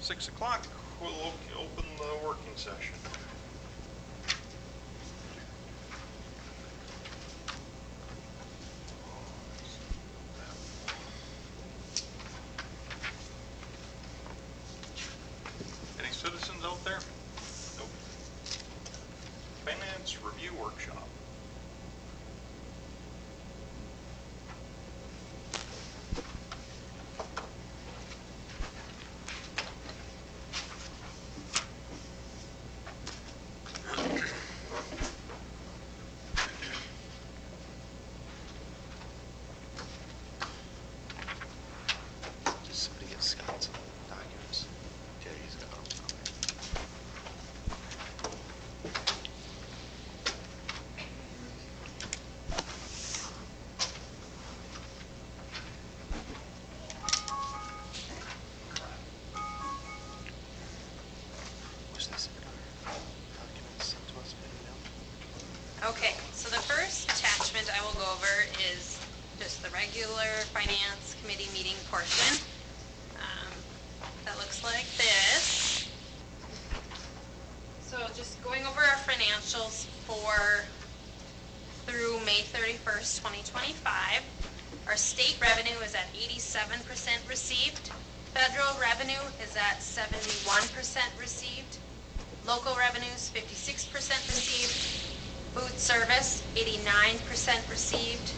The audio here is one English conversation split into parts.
6 o'clock, we'll open the working session. Any citizens out there? Nope. Finance Review Workshop. Okay, so the first attachment I will go over is just the regular Finance Committee meeting portion. That looks like this. So just going over our financials through May 31st, 2025. Our state revenue is at 87% received. Federal revenue is at 71% received. Local revenues, 56% received. Food service, 89% received.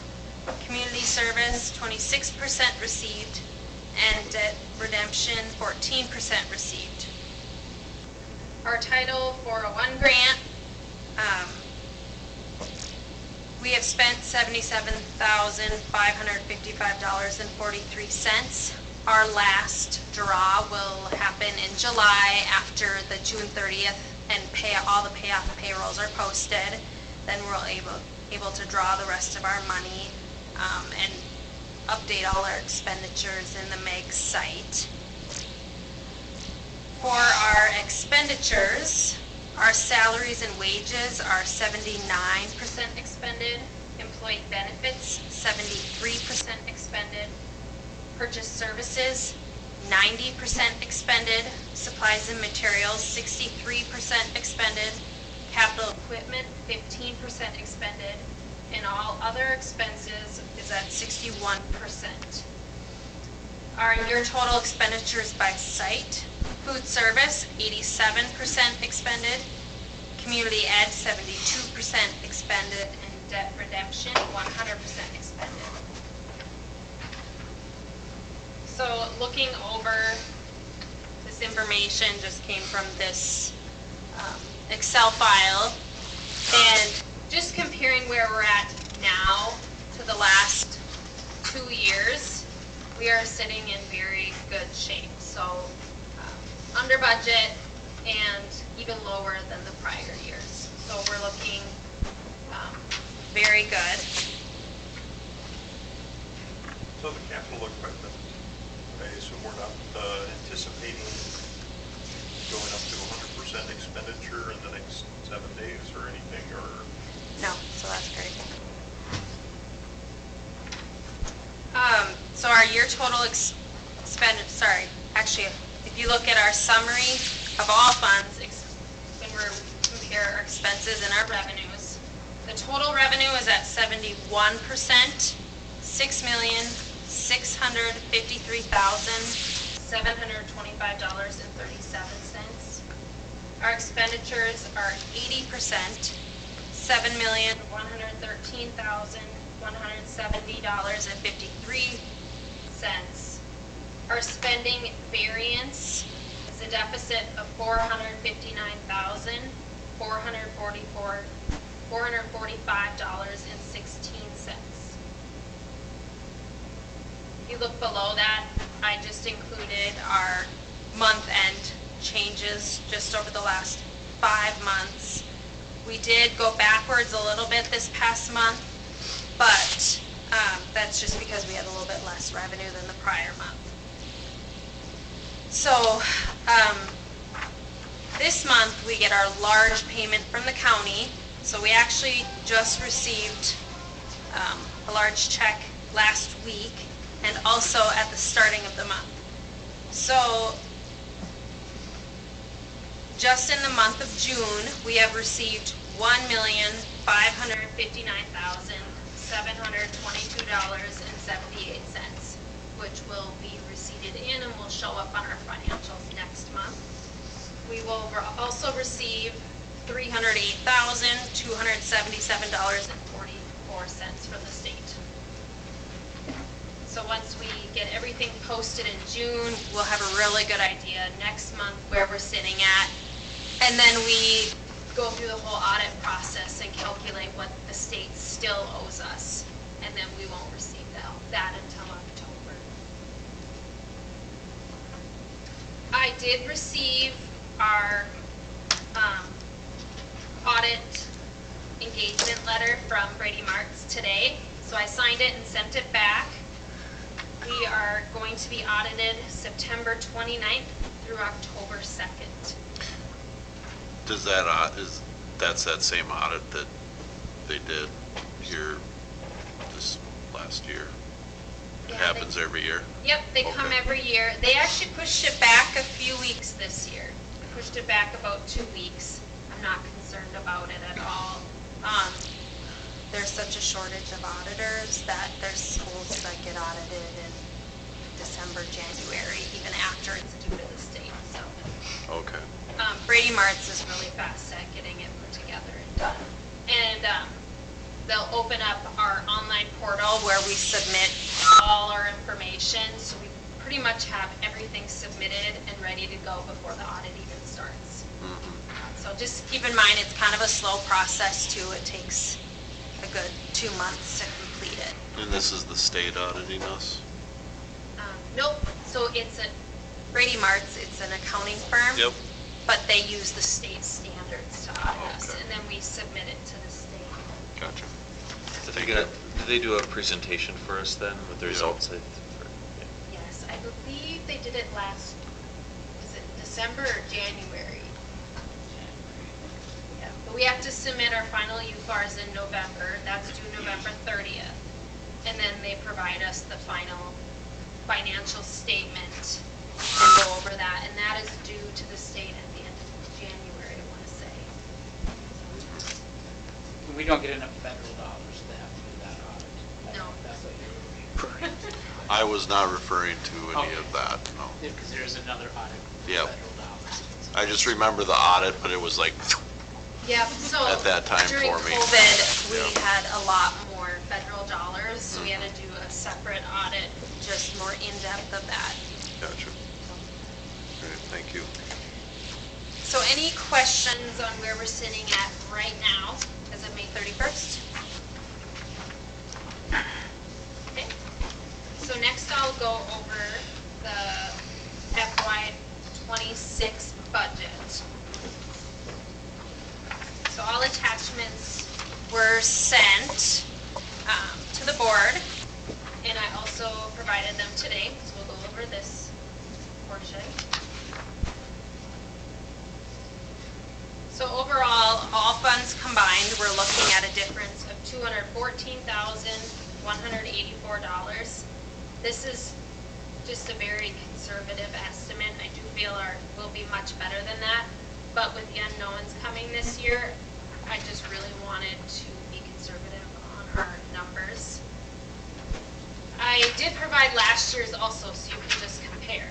Community service, 26% received. And debt redemption, 14% received. Our Title 401 grant, we have spent $77,555.43. Our last draw will happen in July after the June 30th and all the payoff payrolls are posted. Then we're able to draw the rest of our money and update all our expenditures in the MEG site. For our expenditures, our salaries and wages are 79% expended. Employee benefits, 73% expended. Purchase services, 90% expended. Supplies and materials, 63% expended. Capital equipment, 15% expended. And all other expenses is at 61%. Our year total expenditures by site: food service, 87% expended. Community ed, 72% expended. And debt redemption, 100% expended. So looking over this information just came from this Excel file, and just comparing where we're at now to the last 2 years, we are sitting in very good shape. So under budget and even lower than the prior years. So we're looking very good. So the capital equipment, I assume we're not anticipating going up to 100% expenditure in the next 7 days or anything, or? No, so that's great. So our year total actually, if you look at our summary of all funds, when we compare our expenses and our revenues, the total revenue is at 71%, $6,053,725.37. Our expenditures are 80%, $7,113,170.53. Our spending variance is a deficit of $459,445.16. If you look below that, I just included our month-end changes just over the last 5 months. We did go backwards a little bit this past month, but that's just because we had a little bit less revenue than the prior month. So this month we get our large payment from the county. So we actually just received a large check last week and also at the starting of the month. So just in the month of June, we have received $1,559,722.78, which will be receipted in and will show up on our financials next month. We will also receive $308,277.44 from the state. So once we get everything posted in June, we'll have a really good idea next month where we're sitting at. And then we go through the whole audit process and calculate what the state still owes us. And then we won't receive that until October. I did receive our audit engagement letter from Brady Marks today. So I signed it and sent it back. We are going to be audited September 29th through October 2nd. Does that, that's that same audit that they did here this last year? It Yeah, happens every year? Yep, they come Okay. every year. They actually pushed it back a few weeks this year. Pushed it back about 2 weeks. I'm not concerned about it at all. There's such a shortage of auditors that there's schools that get audited in December, January, even after it's due to the state, so. Okay. Brady Martz is really fast at getting it put together and done. And they'll open up our online portal where we submit all our information, so we pretty much have everything submitted and ready to go before the audit even starts. Mhm. So just keep in mind, it's kind of a slow process too. It takes a good 2 months to complete it. And this is the state auditing us? Nope, so it's Brady Martz, it's an accounting firm. Yep. But they use the state standards to audit us, Okay. and then we submit it to the state. Gotcha. Do they do a presentation for us then with the Yeah. results? Yes, I believe they did it was it December or January? Yeah, but we have to submit our final UFARs in November. That's due November 30th. And then they provide us the final financial statement and go over that. And that is due to the state at the end of January, I want to say. We don't get enough federal dollars to have to do that audit. No. That's what you're referring to. I was not referring to any Okay. of that, no. Because there's another audit for Yep. federal dollars. I just remember the audit, but it was like, Yep, so At that time during for me. COVID, we Yeah. had a lot more federal dollars, so we had to do a separate audit, just more in-depth of that. gotcha. All right, thank you. So any questions on where we're sitting at right now as of May 31st? Okay, so next I'll go over the FY '26 budget. So all attachments were sent to the board, and I also provided them today, so we'll go over this portion. So overall, all funds combined, we're looking at a difference of $214,184. This is just a very conservative estimate. I do feel we'll be much better than that, but with the unknowns coming this year, I just really wanted to be conservative on our numbers. I did provide last year's also, so you can just compare.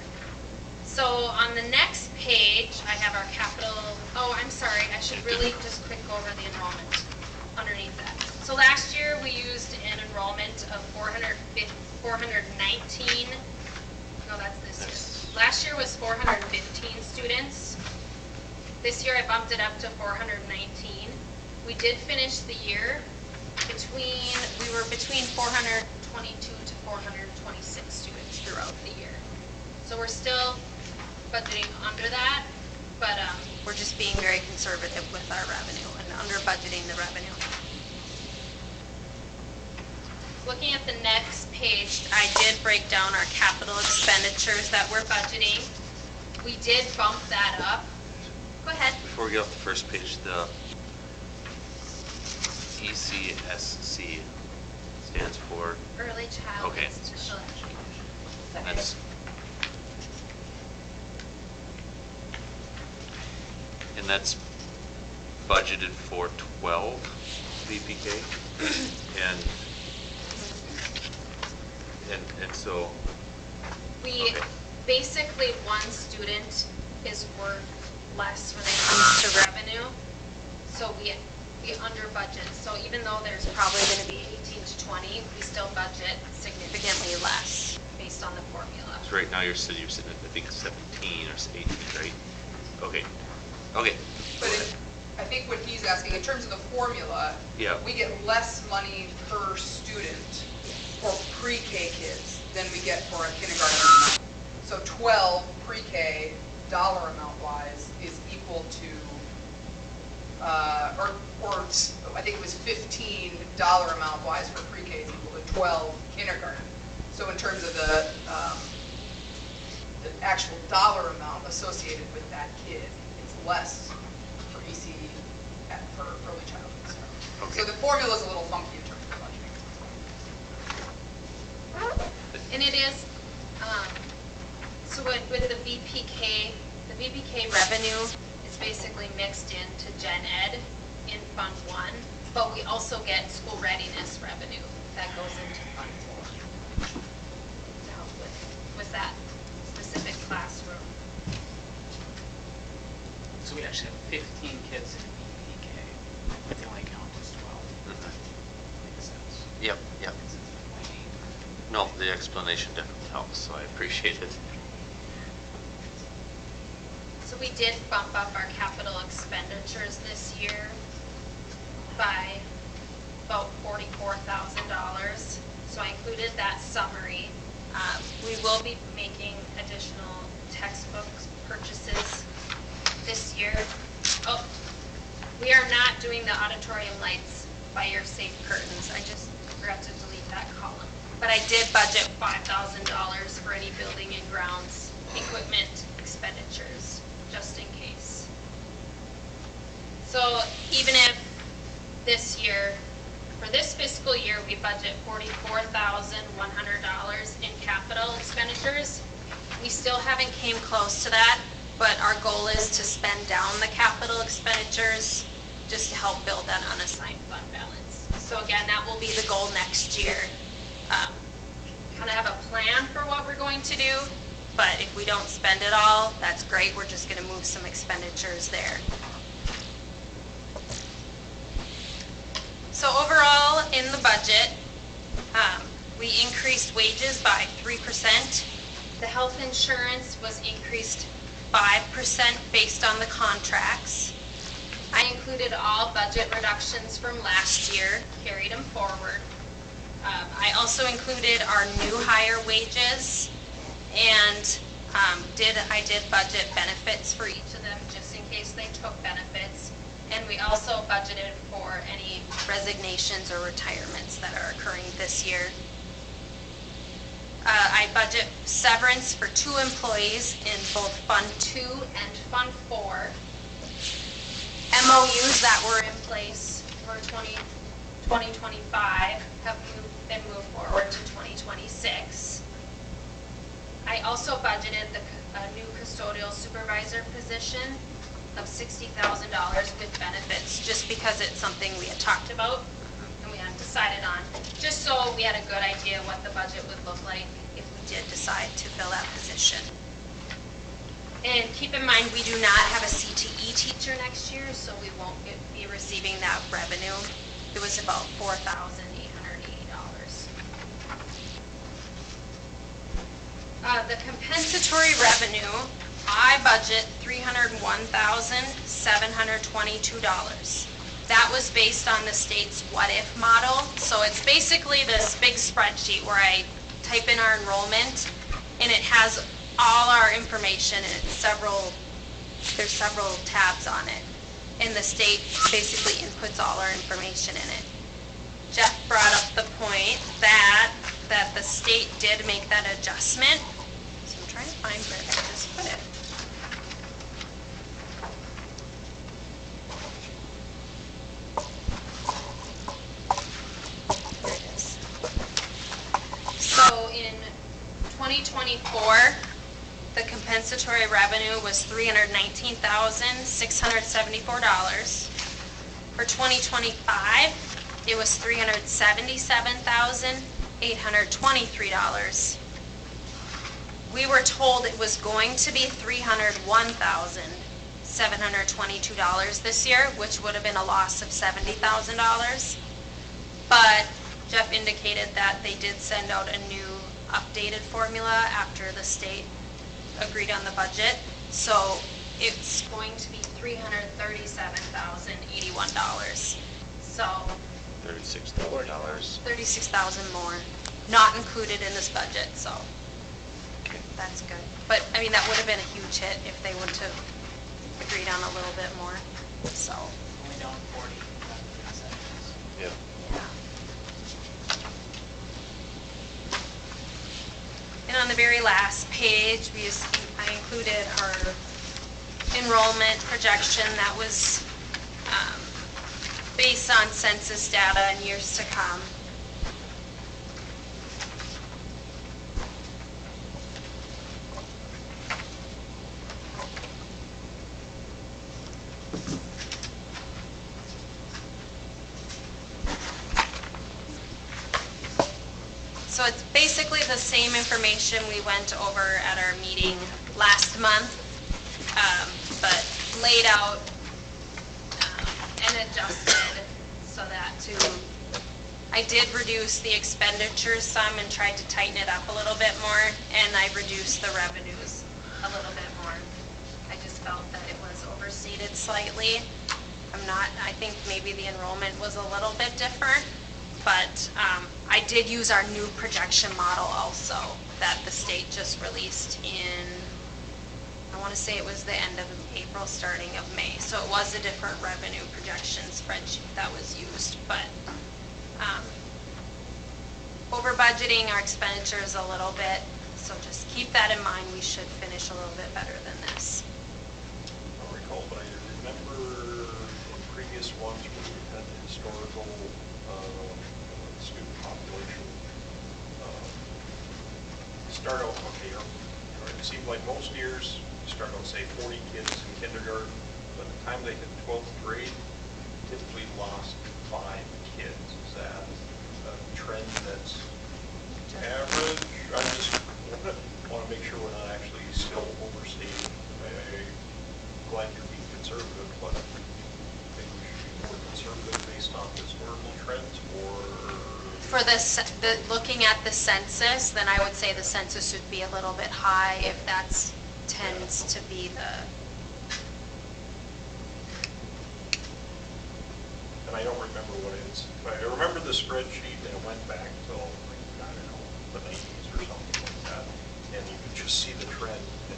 So on the next page, I have our capital, I'm sorry, I should really just quick go over the enrollment underneath that. So last year, we used an enrollment of 419, no, that's this year. Last year was 415 students. This year, I bumped it up to 419. We did finish the year we were between 422 to 426 students throughout the year. So we're still budgeting under that, but we're just being very conservative with our revenue and under budgeting the revenue. Looking at the next page, I did break down our capital expenditures that we're budgeting. We did bump that up. Go ahead. Before we get off the first page, the ECSC stands for, Early Child Okay. Special Education. that's, And that's budgeted for 12 VPK? And so, We, okay. basically, one student is worth less when it comes to revenue, so we under budget. So even though there's probably gonna be 18 to 20, we still budget significantly less based on the formula. So right now you're sitting at, I think, 17 or 18, right? Okay, okay. But I think what he's asking, in terms of the formula, Yeah. we get less money per student for pre-K kids than we get for a kindergarten. So 12 pre-K, dollar amount wise, is equal to, or I think it was 15 dollar amount wise for pre-K is equal to 12 kindergarten. So in terms of the actual dollar amount associated with that kid, it's less for EC for early childhood stuff. Okay. So the formula's a little funky in terms of budgeting. And it is, so with the VPK revenue is basically mixed into Gen Ed in Fund 1, but we also get school readiness revenue that goes into Fund 4 to help with that specific classroom. So we actually have 15 kids in VPK, but they only count as 12. Makes sense. Yep, yep. No, the explanation definitely helps, so I appreciate it. So we did bump up our capital expenditures this year by about $44,000. So I included that summary. We will be making additional textbook purchases this year. Oh, we are not doing the auditorium lights by your safe curtains. I just forgot to delete that column. But I did budget $5,000 for any building and grounds equipment expenditures, just in case. So even if this year, for this fiscal year, we budget $44,100 in capital expenditures, we still haven't came close to that, but our goal is to spend down the capital expenditures just to help build that unassigned fund balance. So again, that will be the goal next year. Kind of have a plan for what we're going to do, but if we don't spend it all, that's great. We're just going to move some expenditures there. So overall, in the budget, we increased wages by 3%. The health insurance was increased 5% based on the contracts. I included all budget reductions from last year, carried them forward. I also included our new hire wages, and I did budget benefits for each of them just in case they took benefits. And we also budgeted for any resignations or retirements that are occurring this year. I budget severance for 2 employees in both Fund 2 and Fund 4. MOUs that were in place for 2025 have been moved forward to 2026. I also budgeted a new custodial supervisor position of $60,000 with benefits, just because it's something we had talked about and we hadn't decided on, just so we had a good idea what the budget would look like if we did decide to fill that position. And keep in mind, we do not have a CTE teacher next year, so we won't be receiving that revenue. It was about $4,880. The compensatory revenue, I budget $301,722. That was based on the state's what-if model. So it's basically this big spreadsheet where I type in our enrollment, and it has all our information, and there's several tabs on it. And the state basically inputs all our information in it. Jeff brought up the point that the state did make that adjustment. So I'm trying to find where I just put it. Here it is. So in 2024, the compensatory revenue was $319,674. For 2025, it was $377,823. We were told it was going to be $301,722 this year, which would have been a loss of $70,000. But Jeff indicated that they did send out a new updated formula after the state agreed on the budget. So it's going to be $337,081. So $36,000. 36,000 more, not included in this budget, so Okay. that's good. But, I mean, that would have been a huge hit if they would have agreed on a little bit more, so, Only down 40. Yeah. yeah. And on the very last page, I included our enrollment projection that was based on census data in years to come. So it's basically the same information we went over at our meeting last month, but laid out and adjusted so that I did reduce the expenditures some and tried to tighten it up a little bit more, and I reduced the revenues a little bit more. I just felt that it was overstated slightly. I think maybe the enrollment was a little bit different, but I did use our new projection model also that the state just released in, I want to say it was the end of April, starting of May. So it was a different revenue projection spreadsheet that was used, but over budgeting our expenditures a little bit. So just keep that in mind. We should finish a little bit better than this. I don't recall, but I remember in previous ones where we've had the historical student population start out, okay, it seemed like most years, you start out, say, 40 kids in kindergarten. By the time they hit 12th grade, typically lost 5 kids. Is that a trend that's average? I just want to make sure we're not actually still overstating. I'm glad you're being conservative, but I think we should be more conservative based on historical trends, or? For looking at the census, then I would say the census should be a little bit high if that tends to be the. And I don't remember what it is. I remember the spreadsheet, and it went back till, I don't know, the 90s or something like that. And you could just see the trend. And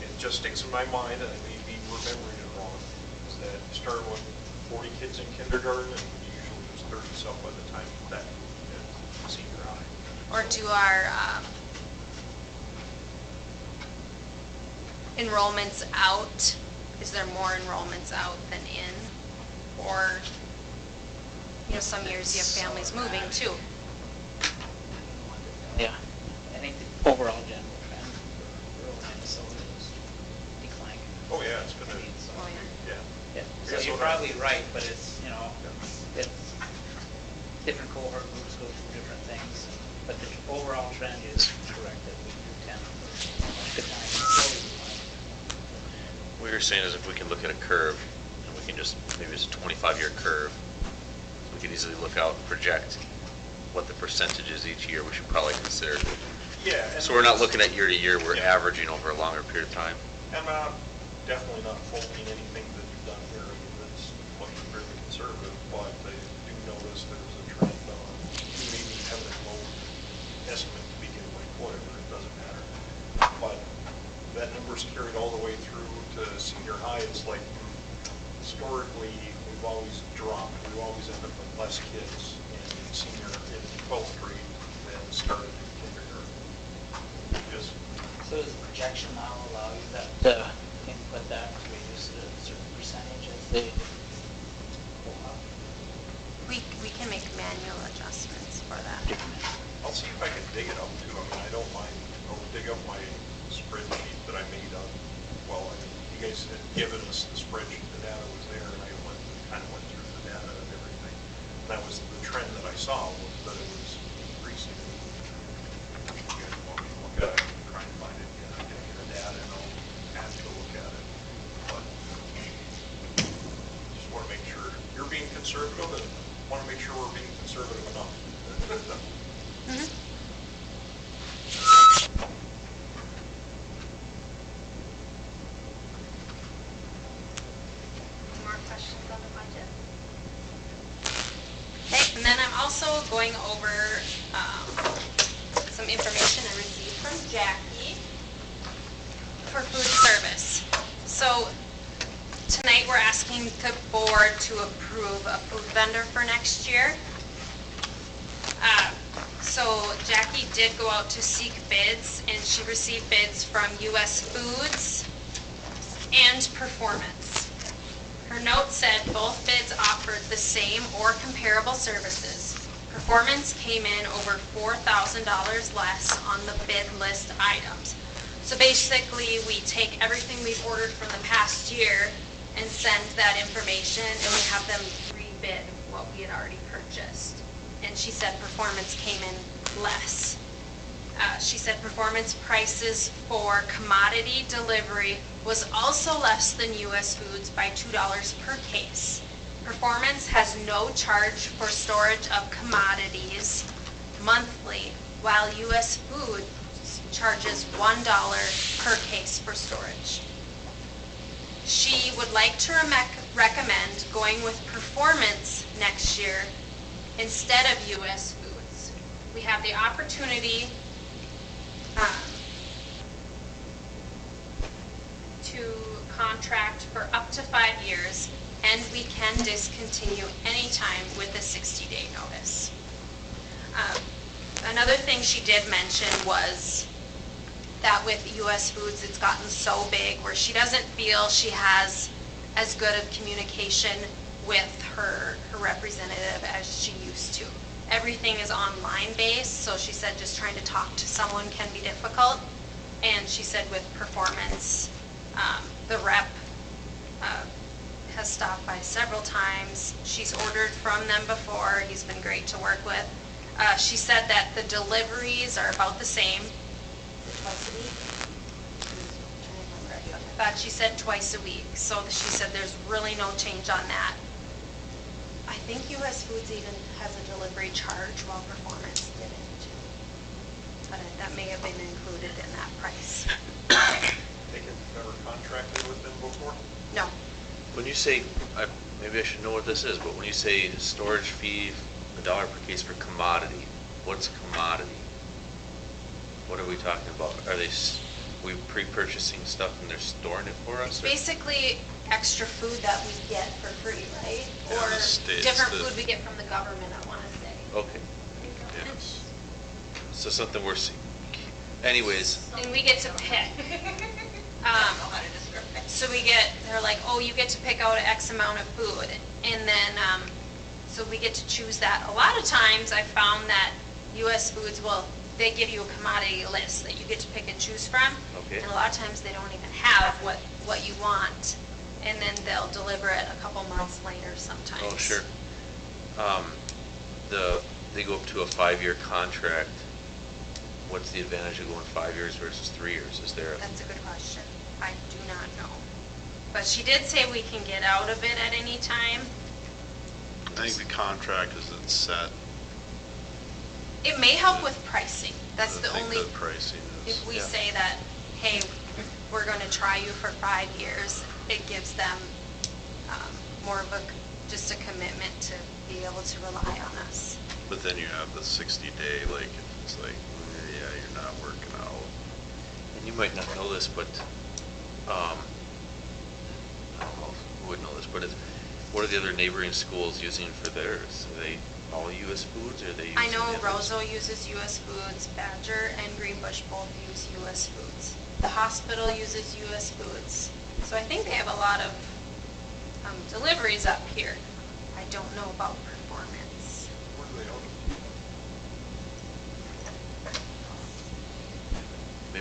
it just sticks in my mind, and I may be remembering it wrong, is that you start with 40 kids in kindergarten, and usually there's 30 some by the time that senior high. Or do our enrollments out, is there more enrollments out than in? Or, some years you have families moving too. Yeah, I think the overall general trend for rural Minnesota is declining. Oh, yeah, it's going to, Oh, yeah. yeah. Yeah, so you're probably right, but it's, it's different cohort groups go through different things. But the overall trend is correct that we do tend to decline slowly. What you're saying is if we can look at a curve, and we can just, maybe it's a 25-year curve, we can easily look out and project what the percentage is each year, we should probably consider. Yeah. So we're not looking at year to year, we're averaging over a longer period of time. And I'm definitely not faulting anything that you've done here. It's looking very conservative, but I do notice there's a trend on, you may be having a low estimate to begin with, whatever, it doesn't matter. But that number's carried all the way through to senior high. It's like, historically, we've always dropped. We always end up with less kids in 12th grade than started in kindergarten. Just So does the projection model allow you to input that to reduce a certain percentage as they go up? We can make manual adjustments for that. I'll see if I can dig it up too. I mean, I don't mind, I'll dig up my spreadsheet that I made up. Well, I mean, you guys had given us the spreadsheet, the data was there, and I kind of went through the data and everything. And that was the trend that I saw, was that it was increasing. If you guys want me to look at it, I can try and find it again. I can get the data and I'll have to look at it. But just want to make sure you're being conservative, and want to make sure we're being conservative enough. Mhm. More questions on the budget? Okay, and then I'm also going over some information I received from Jackie for food service. So tonight we're asking the board to approve a food vendor for next year. So Jackie did go out to seek bids, and she received bids from US Foods and Performance. Her note said both bids offered the same or comparable services. Performance came in over $4,000 less on the bid list items. So basically, we take everything we've ordered from the past year and send that information, and we have them rebid what we had already purchased. And she said Performance came in less. She said Performance prices for commodity delivery was also less than US Foods by $2 per case. Performance has no charge for storage of commodities monthly, while US Foods charges $1 per case for storage. She would like to recommend going with Performance next year instead of US Foods. We have the opportunity to contract for up to 5 years, and we can discontinue anytime with a 60-day notice. Another thing she did mention was that with US Foods, it's gotten so big where she doesn't feel she has as good of communication with her representative as she used to. Everything is online based, so she said just trying to talk to someone can be difficult. And she said with Performance, the rep has stopped by several times. She's ordered from them before. He's been great to work with. She said that the deliveries are about the same. Is it twice a week? I thought she said twice a week. So she said there's really no change on that. I think US Foods even has a delivery charge while Performance didn't. But that may have been included in that price. They have never contracted with them before? No. When you say, maybe I should know what this is, but when you say storage fee, $1 per case for commodity, what's commodity? What are we talking about? Are they, we pre-purchasing stuff and they're storing it for us? or- Basically, extra food that we get for free, right? Yeah, Or the states, different the- food we get from the government, I want to say. Okay, Yes. so something we're, anyways, And we get to pick. So we get, they're like, oh, you get to pick out X amount of food. And then, so we get to choose that. A lot of times I found that US Foods they give you a commodity list that you get to pick and choose from. Okay. And a lot of times they don't even have what you want. And then they'll deliver it a couple months later sometimes. oh, sure. They go up to a 5-year contract. What's the advantage of going 5 years versus 3 years? Is there, That's a good question. I do not know. But she did say we can get out of it at any time. I think the contract is set. It may help with pricing. That's the I only, think the pricing is. if we yeah. say that, hey, we're going to try you for 5 years, it gives them more of just a commitment to be able to rely on us. But then you have the 60-day, like, if it's like, yeah, you're not working out. and you might not know this, but, I don't know who would know this, but what are the other neighboring schools using for theirs? Are they all US Foods, or are they using? I know the others? Roseau uses US Foods, Badger and Greenbush both use US Foods. The hospital uses US Foods. So I think they have a lot of deliveries up here. I don't know about Performance. Where do they own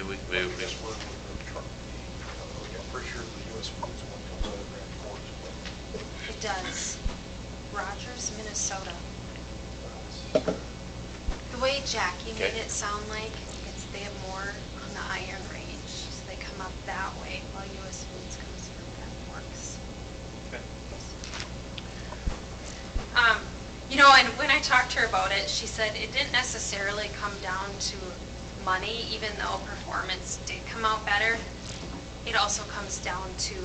maybe, I guess we're the truck, I'm pretty sure the US Foods one comes out of Grand Forks, but It does. Rogers, Minnesota. The way Jackie made Okay. it sound like, it's they have more on the Iron Range, so they come up that way, while US Foods comes from Grand Forks. okay. You know, and when I talked to her about it, she said it didn't necessarily come down to money, even though performance did come out better. It also comes down to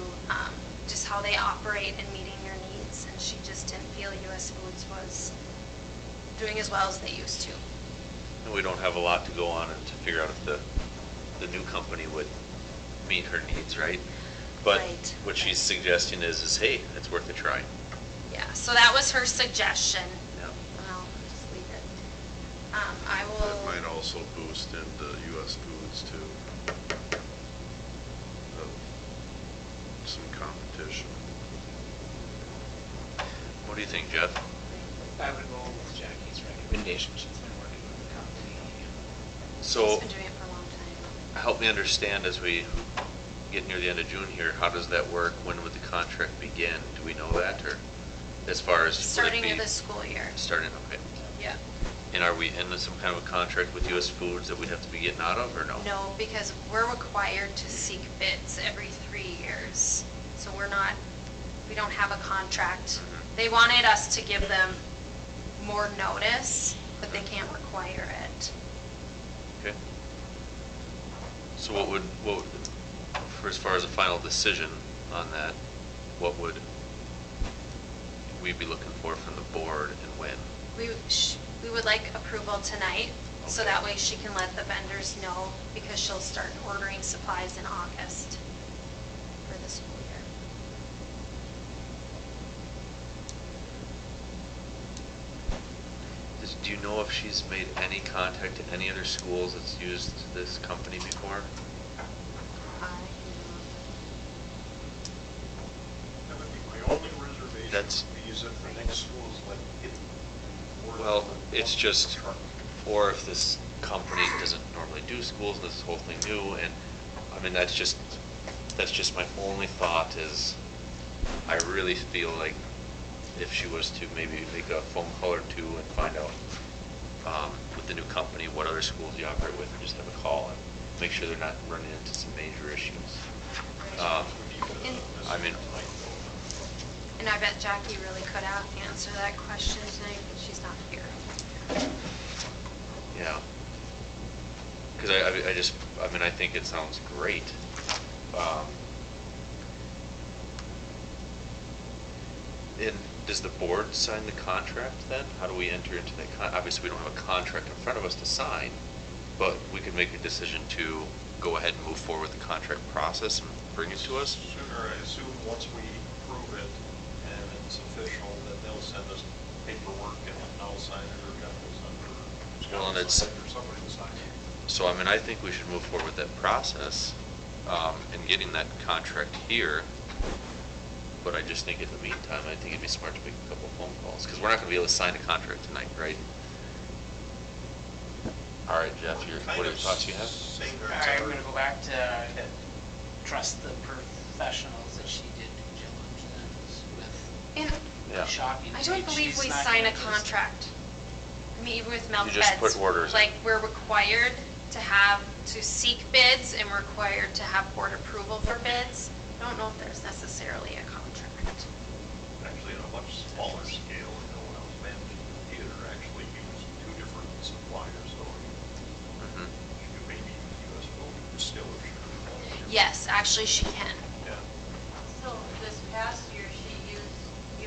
just how they operate and meeting your needs, and she just didn't feel US Foods was doing as well as they used to. And we don't have a lot to go on and to figure out if the new company would meet her needs, right? But Right. what she's suggesting is, hey, it's worth a try. Yeah, so that was her suggestion. Yeah. I'll just leave it. I That will. might also boost into US Foods too. Some competition. What do you think, Jeff? I would go with Jackie's recommendation. She's been working with the company. So, She's been doing it for a long time. help me understand as we get near the end of June here, how does that work? When would the contract begin? Do we know that, or as far as? would it Starting be of the school year. Starting, okay. Yeah. And are we in some kind of a contract with US Foods that we'd have to be getting out of, or no? No, because we're required to seek bids every 3 years. So we don't have a contract. Mhm. They wanted us to give them more notice, but they can't require it. Okay. So what would, for as far as a final decision on that, what would we be looking for from the board and when? We would like approval tonight, so Okay. that way she can let the vendors know, because she'll start ordering supplies in August for the school year. Do you know if she's made any contact to any other schools that's used this company before? that would be my only reservation. That's- would be is if the next school is like hitting. Well, it's just, or if this company doesn't normally do schools, and this whole thing new, and, I mean, that's just my only thought is, I really feel like if she was to maybe make a phone call or two and find out, with the new company, what other schools you operate with, and just have a call and make sure they're not running into some major issues. I mean, And I bet Jackie really could answer that question tonight, but she's not here. yeah. Because I think it sounds great. And does the board sign the contract then? How do we enter into that obviously, we don't have a contract in front of us to sign, but we could make a decision to go ahead and move forward with the contract process and bring it to us? Sooner, I assume, once we approve it and it's official, then they'll send us paperwork and I'll sign it, or Jeff will sign it, or Scott Well, and will it's- sign it, or somebody will sign it. So, I mean, I think we should move forward with that process, and getting that contract here. But I just think in the meantime, I think it'd be smart to make a couple of phone calls, because we're not gonna be able to sign a contract tonight, right? All right, Jeff, what are your thoughts you have? Saying All that right, it's I'm already- gonna go back to trust the professionals that she did due diligence with. And Yeah. Shocking. I don't believe we sign a contract. I mean, even with milk You beds. just put orders in. Like, we're required to seek bids, and we're required to have board approval for bids. I don't know if there's necessarily a contract. Actually, on a much smaller scale, when I was managing the theater, actually used two different suppliers, so Mhm. you could maybe use US Food still if she really wanted to. Yes, actually, she can. Yeah. So this past year, she used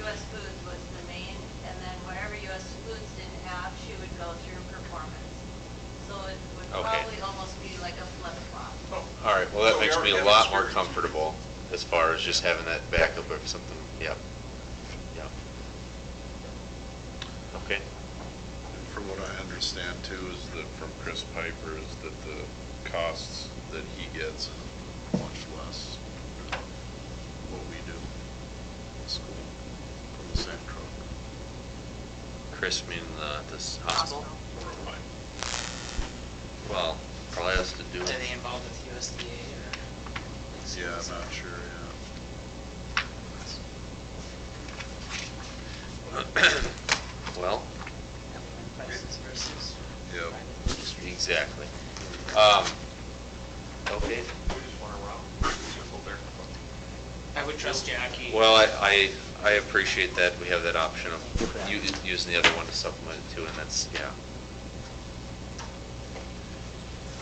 US Foods was the main, and then whatever US Foods didn't have, she would go through Performance. So it would Okay. probably almost be like a flip-flop. Oh, All right, well, that So we makes me already a have lot more experience. comfortable as far as just having that backup of something, yeah. Yeah. Okay, And from what I understand too, is that from Chris Piper, is that the costs that he gets much less than what we do in school from the same truck. Chris, meaning this hospital? Well, probably has to do. Are they involved with USDA or? Yeah, I'm not sure, Well, Government prices versus Yep. private industry. exactly. Okay. We just want to round, simple there. I would trust Jackie. Well, I appreciate that we have that option of using the other one to supplement it too, and that's, yeah.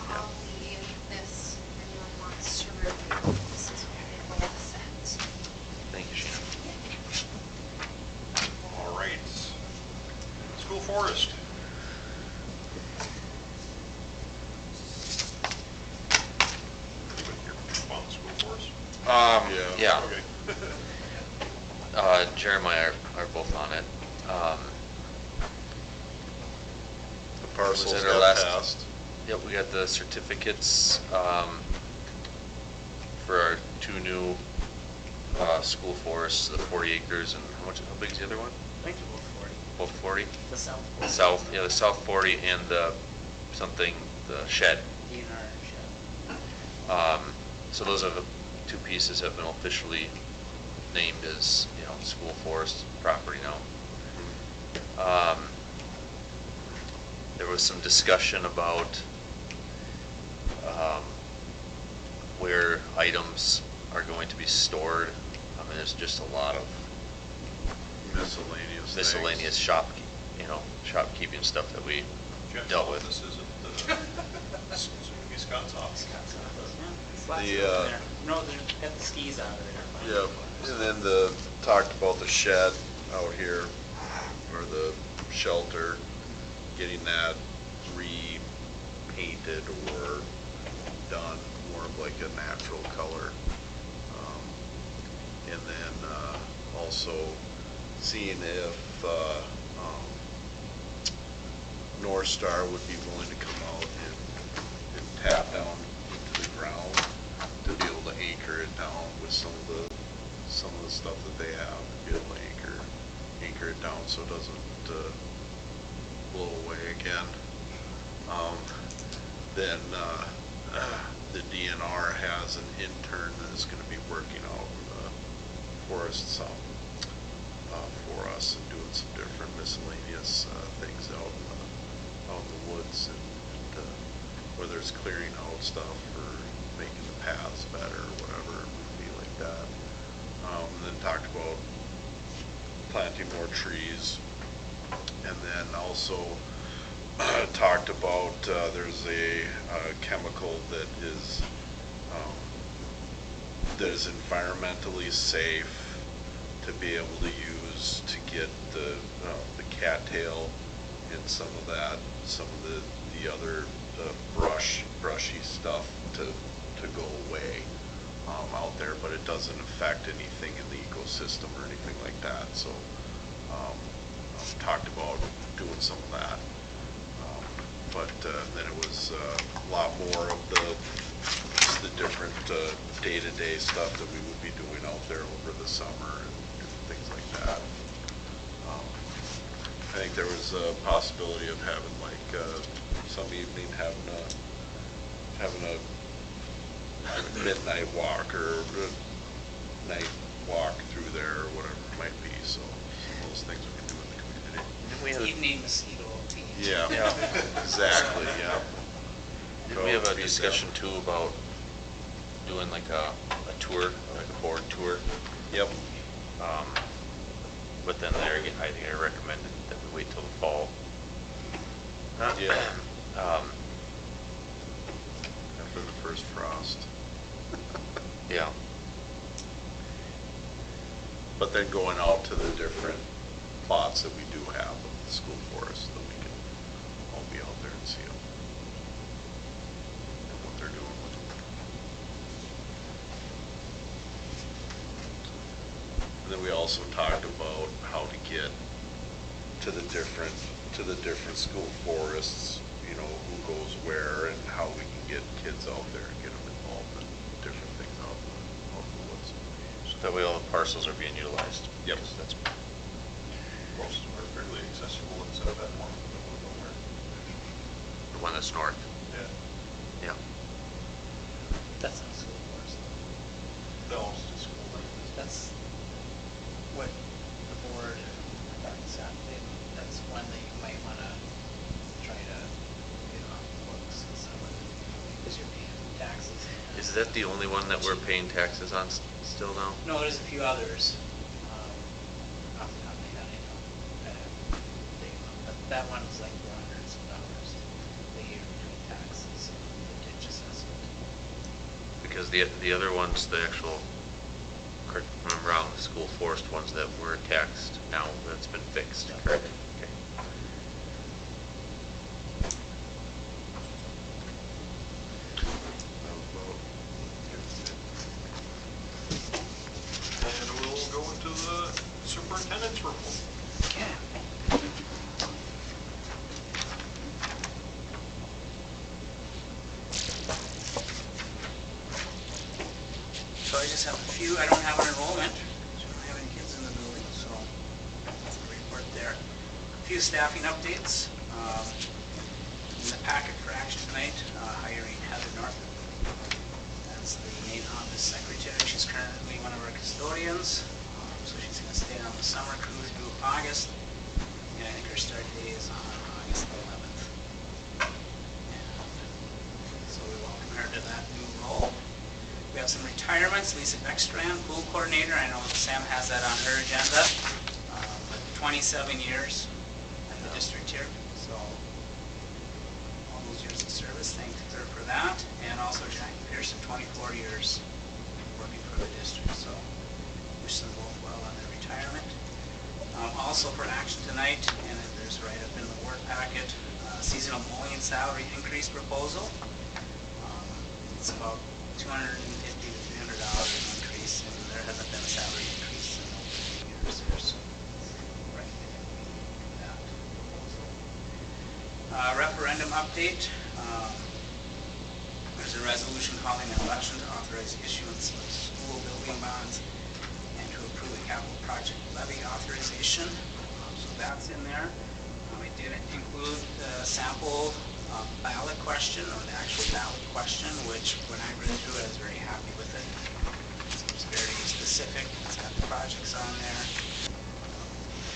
I'll leave this, if anyone wants to review. This is what they both sent. Thank you, Shannon. All right. School forest. Anybody here on the school forest? Yeah. Okay. Jeremiah are both on it. The parcels Was it our got last- passed. Yep, we got the certificates, for our two new, school forests, the 40 acres, and how big is the other one? I think about 40. Both 40? The south. The south 40 and the shed. DNR shed. So those are the two pieces have been officially named as, school forest property now. There was some discussion about where items are going to be stored. I mean, there's just a lot of Miscellaneous things. miscellaneous shopkeeping stuff that we Jeff, dealt with. This isn't the, soon to be Scott's office. Scott's office, yeah. It's lots The, of them there. No, they're got the skis out of there. Yep, and then talked about the shed out here, or the shelter, getting that repainted or done more of like a natural color. And then also seeing if North Star would be willing to come out and tap down into the ground to be able to anchor it down with some of the stuff that they have, be able to anchor it down so it doesn't blow away again. Then the DNR has an intern that's going to be working out in the forests for us and doing some different miscellaneous things out in the woods, and whether it's clearing out stuff or making the paths better or whatever it would be like that. And then talked about planting more trees, and then also talked about there's a chemical that is environmentally safe to be able to use to get the cattail and some of the other brushy stuff to go away out there, but it doesn't affect anything in the ecosystem or anything like that. So talked about doing some of that. But then it was a lot more of the different day-to-day stuff that we would be doing out there over the summer and things like that. I think there was a possibility of having like some evening having a midnight walk or night walk through there or whatever it might be. So some of those things we can do in the community. Didn't we have, Evening mosquito feed. Yeah, exactly, yeah. didn't we have a Feed them. discussion too about doing like a tour, like a board tour? Yep. But then there again, I think I recommended that we wait till the fall. Yeah. Um, After the first frost. yeah. But then going out to the different plots that we do have of the school forest, that we can all be out there and see them. And what they're doing with them. And then we also talked about how to get to the different school forests, who goes where and how we can get kids out there and get them involved in different things out in the woods. So that way all the parcels are being utilized. Yep. 'Cause that's, Most of them are fairly accessible except that one in the middle of nowhere. the one that's north. Yeah. because you're paying taxes. Is that the only one that we're paying taxes on still now? No, there's a few others. Off the top of my head, I don't. I'd have to dig them up. But that one is like hundreds of dollars a year between taxes and the ditch assessment. Because the other ones, the actual, correct, remember on the school forest ones that were taxed, now that's been fixed, Yeah. correct? Okay. And we'll go into the superintendent's report. Yeah. So I just have a few, I don't have an enrollment, so I don't have any kids in the building, so that's the report there. A few staffing updates. In the packet for action tonight, hiring Heather Northrup. That's the main office secretary. She's currently one of our custodians, so she's going to stay on the summer crew through August. And I think her start date is on August 11th. And so we welcome her to that new role. We have some retirements. Lisa Beckstrand, pool coordinator. I know Sam has that on her agenda. But 27 years in the district here, so all those years of service. Thank her for that. And also Jack Pearson, 24 years working for the district. So wish them both well on their retirement. Also for action tonight, and there's right up in the board packet, seasonal mowing salary increase proposal. It's about $250 to $300 increase, and there hasn't been a salary increase in over 2 years here, so right that proposal. Referendum update. There's a resolution calling an election to authorize issuance of school building bonds and to approve a capital project levy authorization. So that's in there. We did include the sample ballot question, or the actual ballot question, which when I read through it, I was very happy with it. It's very specific. It's got the projects on there.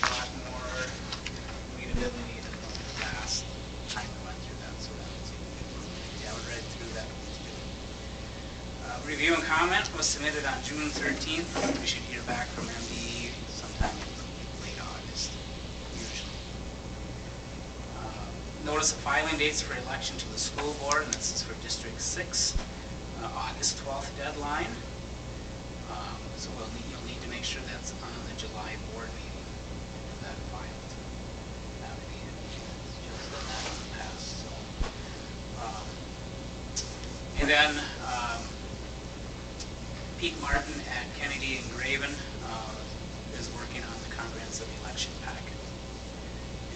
A lot more readability than the last time we went through that, so that was a good improvement. If you haven't read through that, please do. Review and comment was submitted on June 13th. We should hear back from MDE sometime in late August, usually. Notice of filing dates for election to the school board, and this is for District 6, August 12th deadline. So you'll need to make sure that's on the July board meeting, that filed. That would be just done that in the past. So, and then Pete Martin at Kennedy and Graven is working on the comprehensive election packet.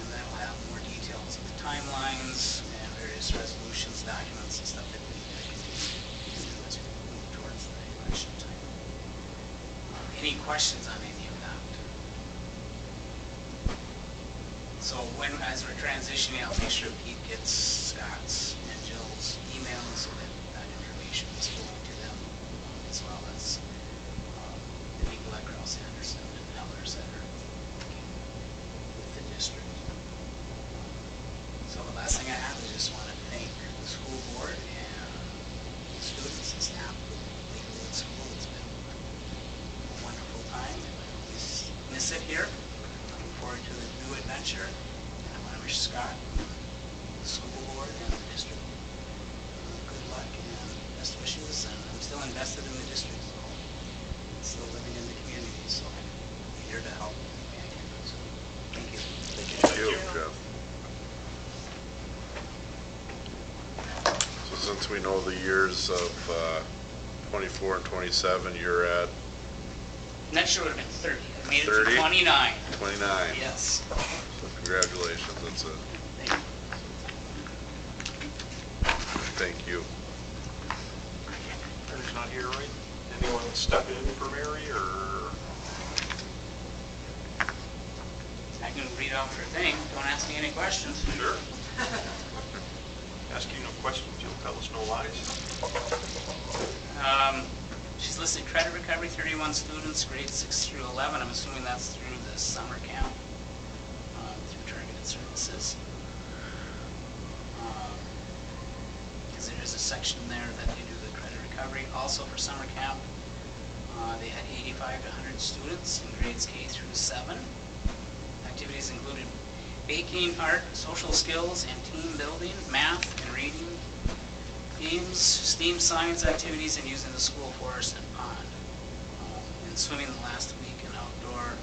And that'll have more details of the timelines and various resolutions, documents, and stuff that we need to continue as we move towards the election time. Any questions on any of that? So as we're transitioning, I'll make sure Pete gets Scott's and Jill's emails so that that information is flowing to them, as well as the people at Grouse Anderson and others that are working with the district. So the last thing I have is just want to thank the school board and the students and staff for leaving the school. It's been a wonderful time, and I always miss it here. Looking forward to the new adventure, and I want to wish Scott, the school board, and the district good luck and best wishes. And I'm still invested in the district, so I'm still living in the community, so I'm here to help. So thank you. Thank you, Jeff. So since we know the years of 24 and 27, you're at Next year would have been 30. I made it 30? to 29. 29. Yes. So congratulations, that's a Thank you. thank you. Mary's not here, right? Anyone step in for Mary, or? I can read off her thing. Don't ask me any questions. Sure. Ask you no questions, you'll tell us no lies. She's listed credit recovery, 31 students, grades 6 through 11. I'm assuming that's through the summer camp, through targeted services. Because there is a section there that they do the credit recovery. Also for summer camp, they had 85 to 100 students in grades K through 7. Activities included baking, art, social skills, and team building, math and reading, games, STEAM science activities, and using the school forest and pond. And swimming the last week, an outdoor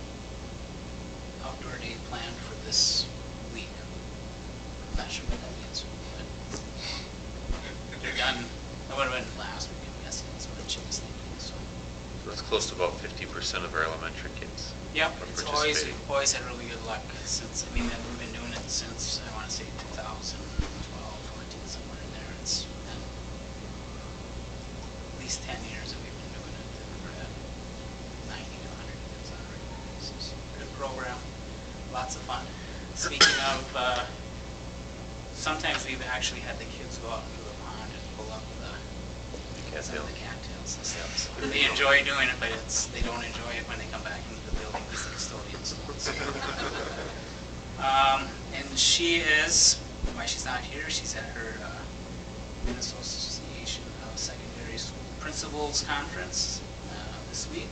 day planned for this week. I'm not sure what that means, but they're done. That would have been last week, I'm guessing, that's what Chip was thinking, so. So it's close to about 50% of our elementary kids. Yep, are it's participating. always had really good luck since, I mean, we've been doing it since, I want to say 2012, 14, somewhere in there. It's been at least 10 years that we've been doing it. We're at 90 to 100 kids on a regular basis. Good program, lots of fun. Speaking of, sometimes we've actually had the kids go out into the pond and pull up some of the cattails and stuff. So they enjoy doing it, but they don't enjoy it when they come back into the building because the custodians don't. So. And she is, why she's not here, she's at her Minnesota Association of Secondary School Principals Conference this week.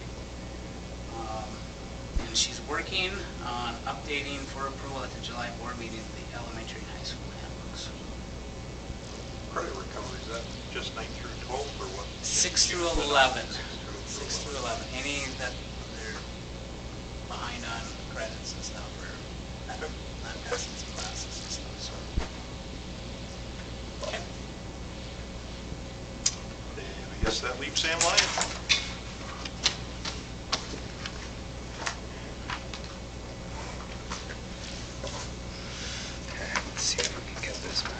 And she's working on updating for approval at the July board meeting the elementary and high school handbooks. Credit recovery, is that just 9 through 12 or what? 6 through 11. 6 through 11. Any that they're behind on credits and stuff, or not passing some classes and stuff. So. Okay. And I guess that leaves Sam Lyon. Okay, let's see if we can get this back on.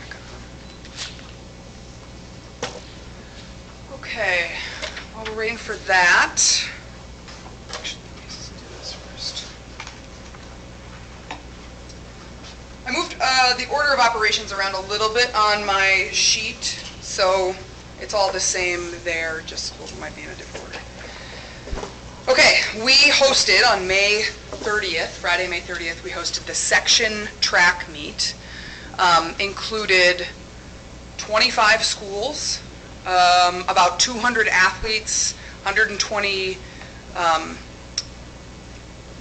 Okay, while we're waiting for that, actually, let me just do this first. I moved the order of operations around a little bit on my sheet, so it's all the same there, just it might be in a different order. Okay, we hosted on May 30th, Friday, May 30th, we hosted the section track meet. Included 25 schools, about 200 athletes, 120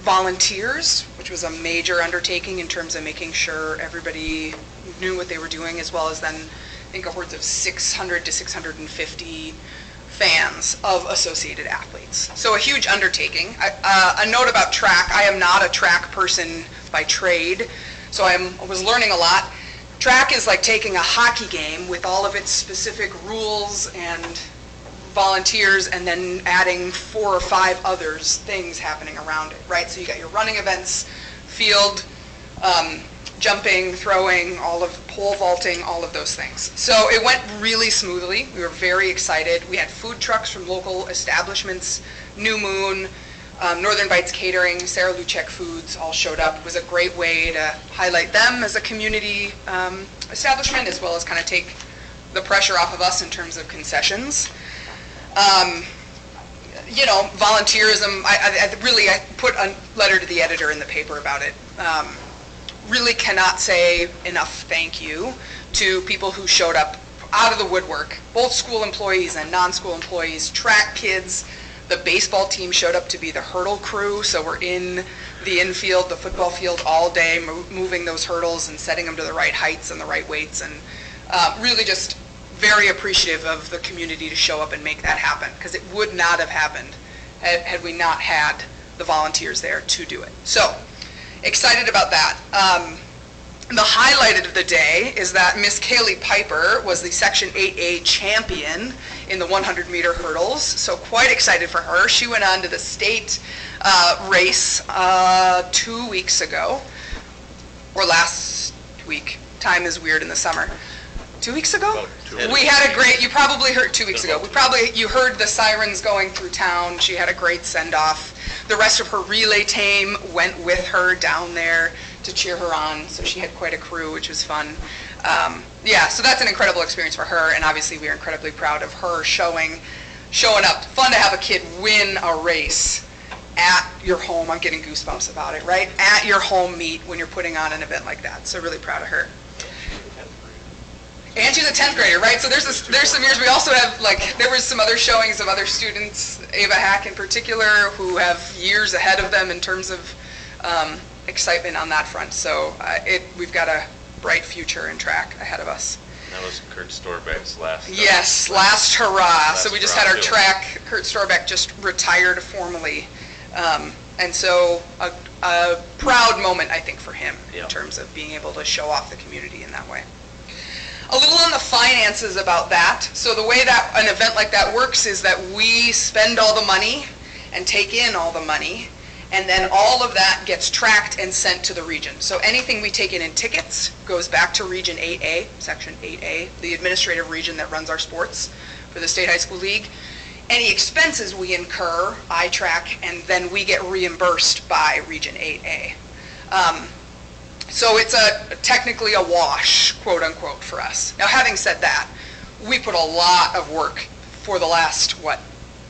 volunteers, which was a major undertaking in terms of making sure everybody knew what they were doing, as well as then I think upwards of 600 to 650 fans of associated athletes. So a huge undertaking. A note about track, I am not a track person by trade, so I was learning a lot. Track is like taking a hockey game with all of its specific rules and volunteers and then adding 4 or 5 others, things happening around it, right? So you got your running events, field, jumping, throwing, all of pole vaulting, all of those things. So it went really smoothly. We were very excited. We had food trucks from local establishments, New Moon, Northern Bites Catering, Sarah Luchek Foods all showed up. It was a great way to highlight them as a community establishment, as well as kind of take the pressure off of us in terms of concessions. You know, volunteerism, I put a letter to the editor in the paper about it. Really cannot say enough thank you to people who showed up out of the woodwork, both school employees and non-school employees, track kids. The baseball team showed up to be the hurdle crew, so we're in the infield, the football field all day, moving those hurdles and setting them to the right heights and the right weights, and really just very appreciative of the community to show up and make that happen, because it would not have happened had we not had the volunteers there to do it. So, excited about that. The highlight of the day is that Miss Kaylee Piper was the Section 8A champion in the 100-meter hurdles, so quite excited for her. She went on to the state race 2 weeks ago, or last week. Time is weird in the summer. 2 weeks ago? We had a great, you probably heard 2 weeks ago. You heard the sirens going through town. She had a great send-off. The rest of her relay team went with her down there to cheer her on, so she had quite a crew, which was fun. Yeah, so that's an incredible experience for her, and obviously we are incredibly proud of her showing up. Fun to have a kid win a race at your home. I'm getting goosebumps about it, right? At your home meet when you're putting on an event like that, so really proud of her. And she's a 10th grader, right? So there's some years, we also have, like, there was some other showings of other students, Ava Hack in particular, who have years ahead of them in terms of excitement on that front. So we've got a bright future in track ahead of us. That was Kurt Storbeck's last. Yes, last hurrah. So we just had our hurrah. track, Kurt Storbeck just retired formally. And so a proud moment, I think, for him in terms of being able to show off the community in that way. A little on the finances about that. So the way that an event like that works is that we spend all the money and take in all the money, and then all of that gets tracked and sent to the region. So anything we take in tickets goes back to Region 8A, Section 8A, the administrative region that runs our sports for the State High School League. Any expenses we incur, I track, and then we get reimbursed by Region 8A. So it's technically a wash, quote unquote, for us. Now, having said that, we put a lot of work for the last,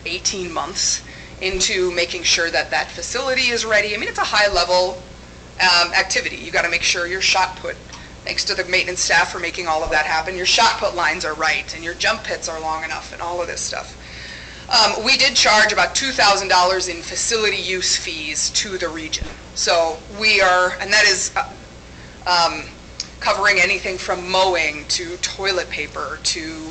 18 months into making sure that that facility is ready. I mean, it's a high level activity. You got to make sure your shot put, thanks to the maintenance staff for making all of that happen, your shot put lines are right and your jump pits are long enough and all of this stuff. We did charge about $2,000 in facility use fees to the region. So we are, and that is covering anything from mowing to toilet paper to,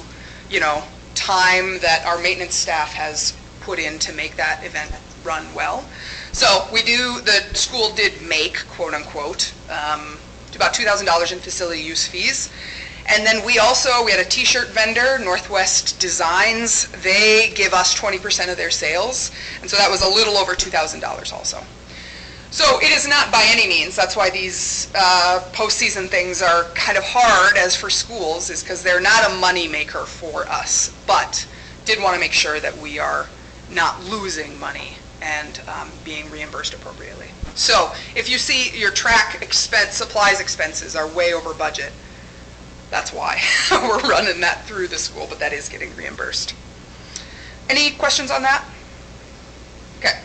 time that our maintenance staff has put in to make that event run well. So the school did make, quote unquote, about $2,000 in facility use fees. And then we had a t-shirt vendor, Northwest Designs. They give us 20% of their sales. And so that was a little over $2,000 also. So it is not by any means, that's why these postseason things are kind of hard as for schools, is because they're not a money maker for us, but did want to make sure that we are not losing money and being reimbursed appropriately. So if you see your track supplies expenses are way over budget, that's why we're running that through the school, but that is getting reimbursed. Any questions on that? Okay.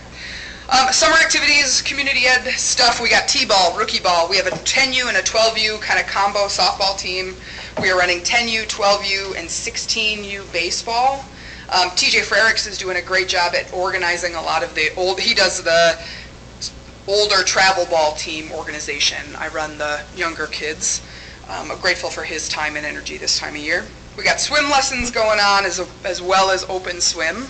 Summer activities, community ed stuff. We got T-ball, rookie ball. We have a 10U and a 12U kind of combo softball team. We are running 10U, 12U, and 16U baseball. TJ Frericks is doing a great job at organizing a lot of he does the older travel ball team organization. I run the younger kids. I'm grateful for his time and energy this time of year. We got swim lessons going on as well as open swim.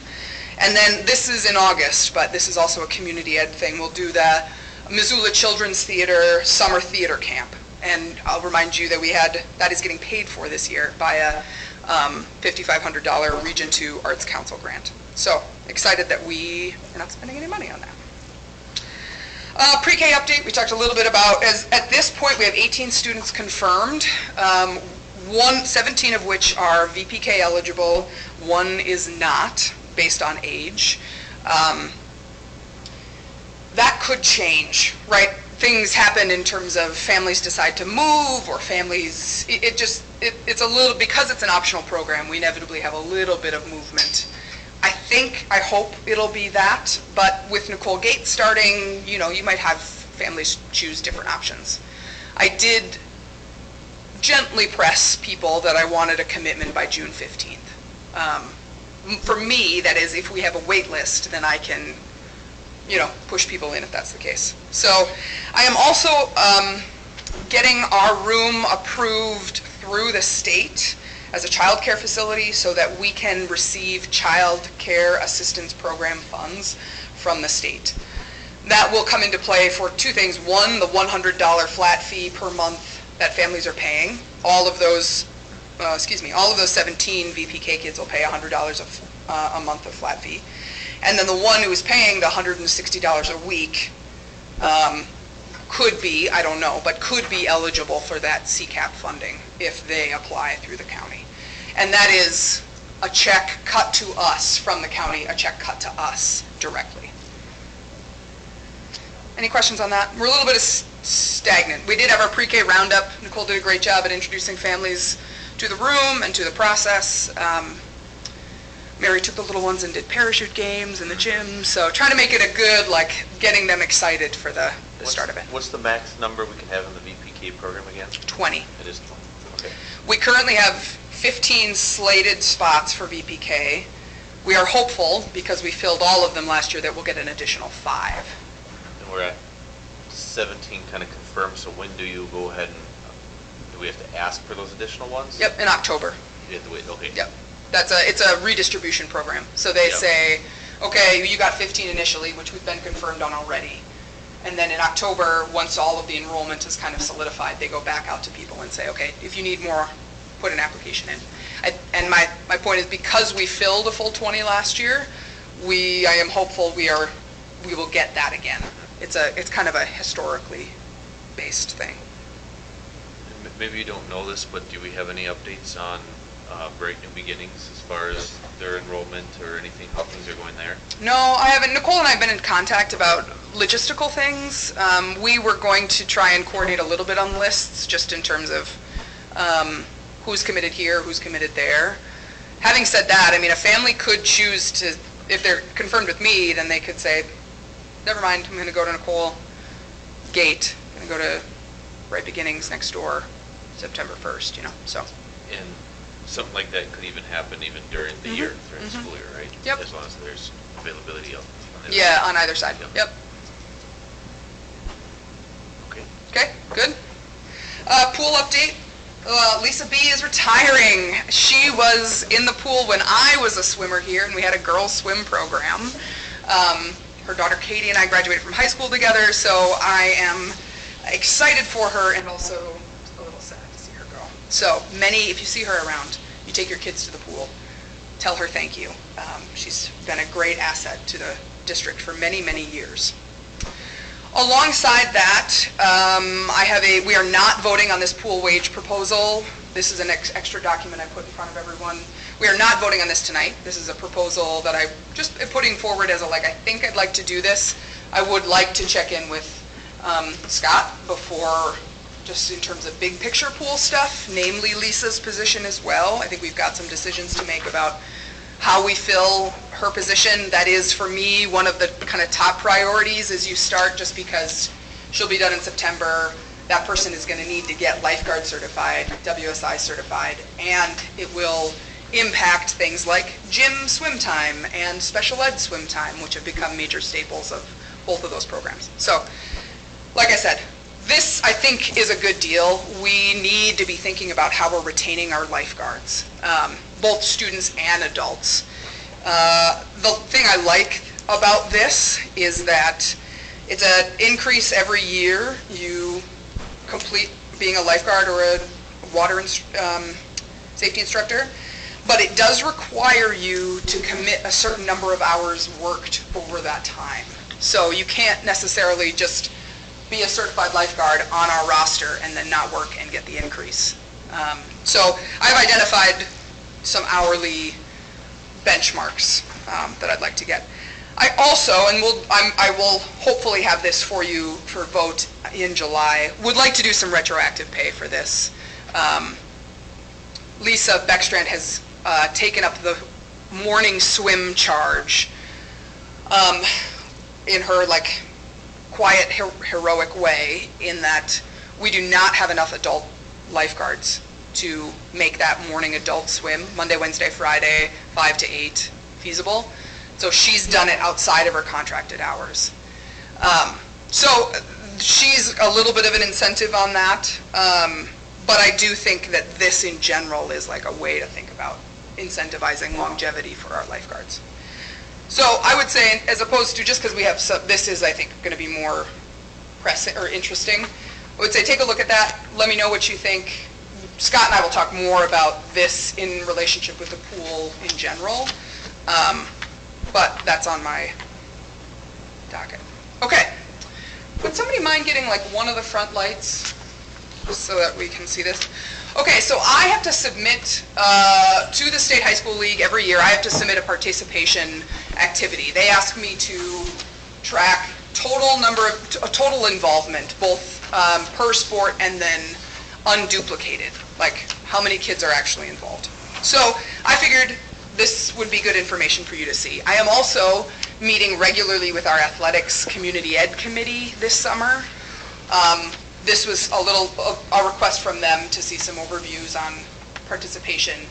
And then this is in August, but this is also a community ed thing. We'll do the Missoula Children's Theater Summer Theater Camp. And I'll remind you that that is getting paid for this year by a $5,500 Region 2 Arts Council grant. So excited that we are not spending any money on that. Pre-K update, we talked a little bit about, at this point we have 18 students confirmed, 17 of which are VPK eligible, 1 is not, based on age. That could change, right? Things happen in terms of families decide to move, or families, it's a little, because it's an optional program, we inevitably have a little bit of movement. I hope it'll be that, but with Nicole Gates starting, you might have families choose different options. I did gently press people that I wanted a commitment by June 15th. For me, that is, if we have a wait list, then I can, push people in if that's the case. So I am also getting our room approved through the state as a child care facility so that we can receive child care assistance program funds from the state. That will come into play for 2 things. One, the $100 flat fee per month that families are paying. All of those 17 VPK kids will pay $100 a month of flat fee. And then the one who is paying the $160 a week could be, I don't know, but could be eligible for that CCAP funding if they apply through the county. And that is a check cut to us from the county, a check cut to us directly. Any questions on that? We're a little bit stagnant. We did have our pre-K roundup. Nicole did a great job at introducing families to the room and to the process. Mary took the little ones and did parachute games in the gym. So trying to make it a good, getting them excited for the start of it. What's the max number we can have in the VPK program again? 20. It is 20. Okay. We currently have 15 slated spots for VPK. We are hopeful, because we filled all of them last year, that we'll get an additional 5. And we're at 17 kind of confirmed, so when do you go ahead and, do we have to ask for those additional ones? Yep, in October. You have to wait, okay. Yep. It's a redistribution program. So they Yep. say, okay, you got 15 initially, which we've been confirmed on already. And then in October, once all of the enrollment is kind of solidified, they go back out to people and say, okay, if you need more, put an application in. And my point is, because we filled a full 20 last year, I am hopeful we will get that again. It's kind of a historically based thing. Maybe you don't know this, but do we have any updates on Bright New Beginnings as far as their enrollment or anything, how things are going there? No, I haven't. Nicole and I have been in contact about logistical things. We were going to try and coordinate a little bit on lists, just in terms of who's committed here, who's committed there. Having said that, I mean, a family could choose to, if they're confirmed with me, then they could say, never mind, I'm going to go to Nicole Gate, I'm going to go to Bright Beginnings next door, September 1st, so. And something like that could even happen even during the year, during the school year, right? Yep. As long as there's availability on the Yeah, on either side. Yep. Okay. Okay, good. Pool update. Lisa B is retiring. She was in the pool when I was a swimmer here, and we had a girls' swim program. Her daughter Katie and I graduated from high school together, so I am excited for her and also a little sad to see her go. So if you see her around, you take your kids to the pool, tell her thank you. She's been a great asset to the district for many, many years. Alongside that, we are not voting on this pool wage proposal. This is an extra document I put in front of everyone. We are not voting on this tonight. This is a proposal that I just am putting forward as I think I'd like to do this. I would like to check in with Scott before, just in terms of big picture pool stuff, namely Lisa's position as well. I think we've got some decisions to make about how we fill her position. That is, for me, one of the kind of top priorities as you start, just because she'll be done in September. That person is going to need to get lifeguard certified, WSI certified, and it will impact things like gym swim time and special ed swim time, which have become major staples of both of those programs. So, like I said, this, I think, is a good deal. We need to be thinking about how we're retaining our lifeguards, both students and adults. The thing I like about this is that it's an increase every year. You complete being a lifeguard or a water safety instructor, but it does require you to commit a certain number of hours worked over that time. So you can't necessarily just be a certified lifeguard on our roster and then not work and get the increase. So I've identified some hourly benchmarks that I'd like to get. I also, and I will hopefully have this for you for vote in July, would like to do some retroactive pay for this. Lisa Beckstrand has taken up the morning swim charge in her quiet, heroic way, in that we do not have enough adult lifeguards to make that morning adult swim, Monday, Wednesday, Friday, 5 to 8, feasible. So she's done it outside of her contracted hours. So she's a little bit of an incentive on that, but I do think that this in general is a way to think about incentivizing longevity for our lifeguards. So I would say, as opposed to just because we have this is, I think, going to be more pressing or interesting, I would say take a look at that. Let me know what you think. Scott and I will talk more about this in relationship with the pool in general, but that's on my docket. Okay. Would somebody mind getting one of the front lights just so that we can see this? Okay, so I have to submit to the State High School League every year. I have to submit a participation activity. They ask me to track total involvement, both per sport and then unduplicated, how many kids are actually involved. So I figured this would be good information for you to see. I am also meeting regularly with our athletics community ed committee this summer. This was a request from them to see some overviews on participation,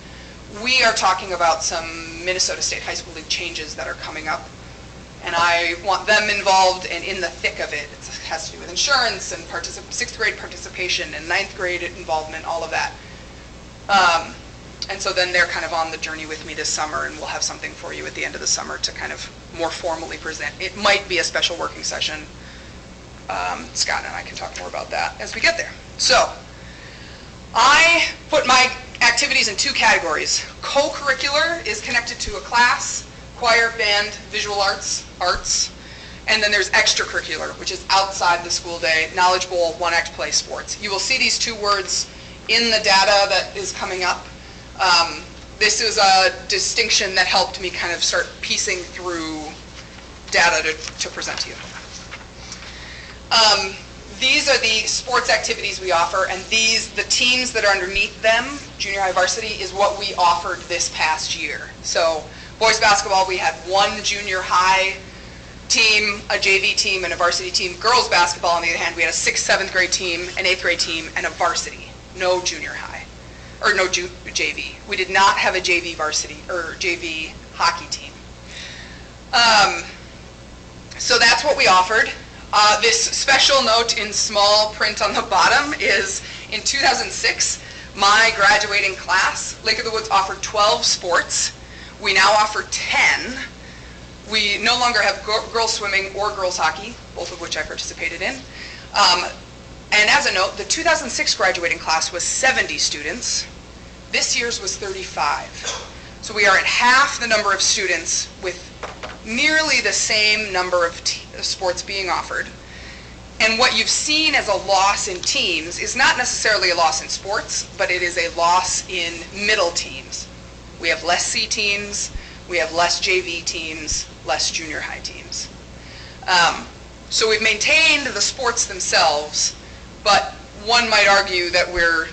we are talking about some Minnesota State High School League changes that are coming up. And I want them involved and in the thick of it. It has to do with insurance and 6th grade participation and 9th grade involvement, all of that. And so then they're kind of on the journey with me this summer, and we'll have something for you at the end of the summer to kind of more formally present. It might be a special working session. Scott and I can talk more about that as we get there. So I put my activities in 2 categories. Co-curricular is connected to a class, choir, band, visual arts, and then there's extracurricular, which is outside the school day, knowledge bowl, 1-act play, sports. You will see these 2 words in the data that is coming up. This is a distinction that helped me kind of start piecing through data to present to you. These are the sports activities we offer, and the teams that are underneath them, junior high varsity, is what we offered this past year. So boys basketball, we had 1 junior high team, a JV team, and a varsity team. Girls basketball, on the other hand, we had a 6th, 7th grade team, an 8th grade team, and a varsity. No junior high, or no JV. We did not have a JV varsity, or JV hockey team. So that's what we offered. This special note in small print on the bottom is, in 2006, my graduating class, Lake of the Woods, offered 12 sports. We now offer 10. We no longer have girls swimming or girls hockey, both of which I participated in. And as a note, the 2006 graduating class was 70 students. This year's was 35. So we are at half the number of students with nearly the same number of sports being offered. And what you've seen as a loss in teams is not necessarily a loss in sports, but it is a loss in middle teams. We have less C teams, we have less JV teams, less junior high teams. So we've maintained the sports themselves, but one might argue that we're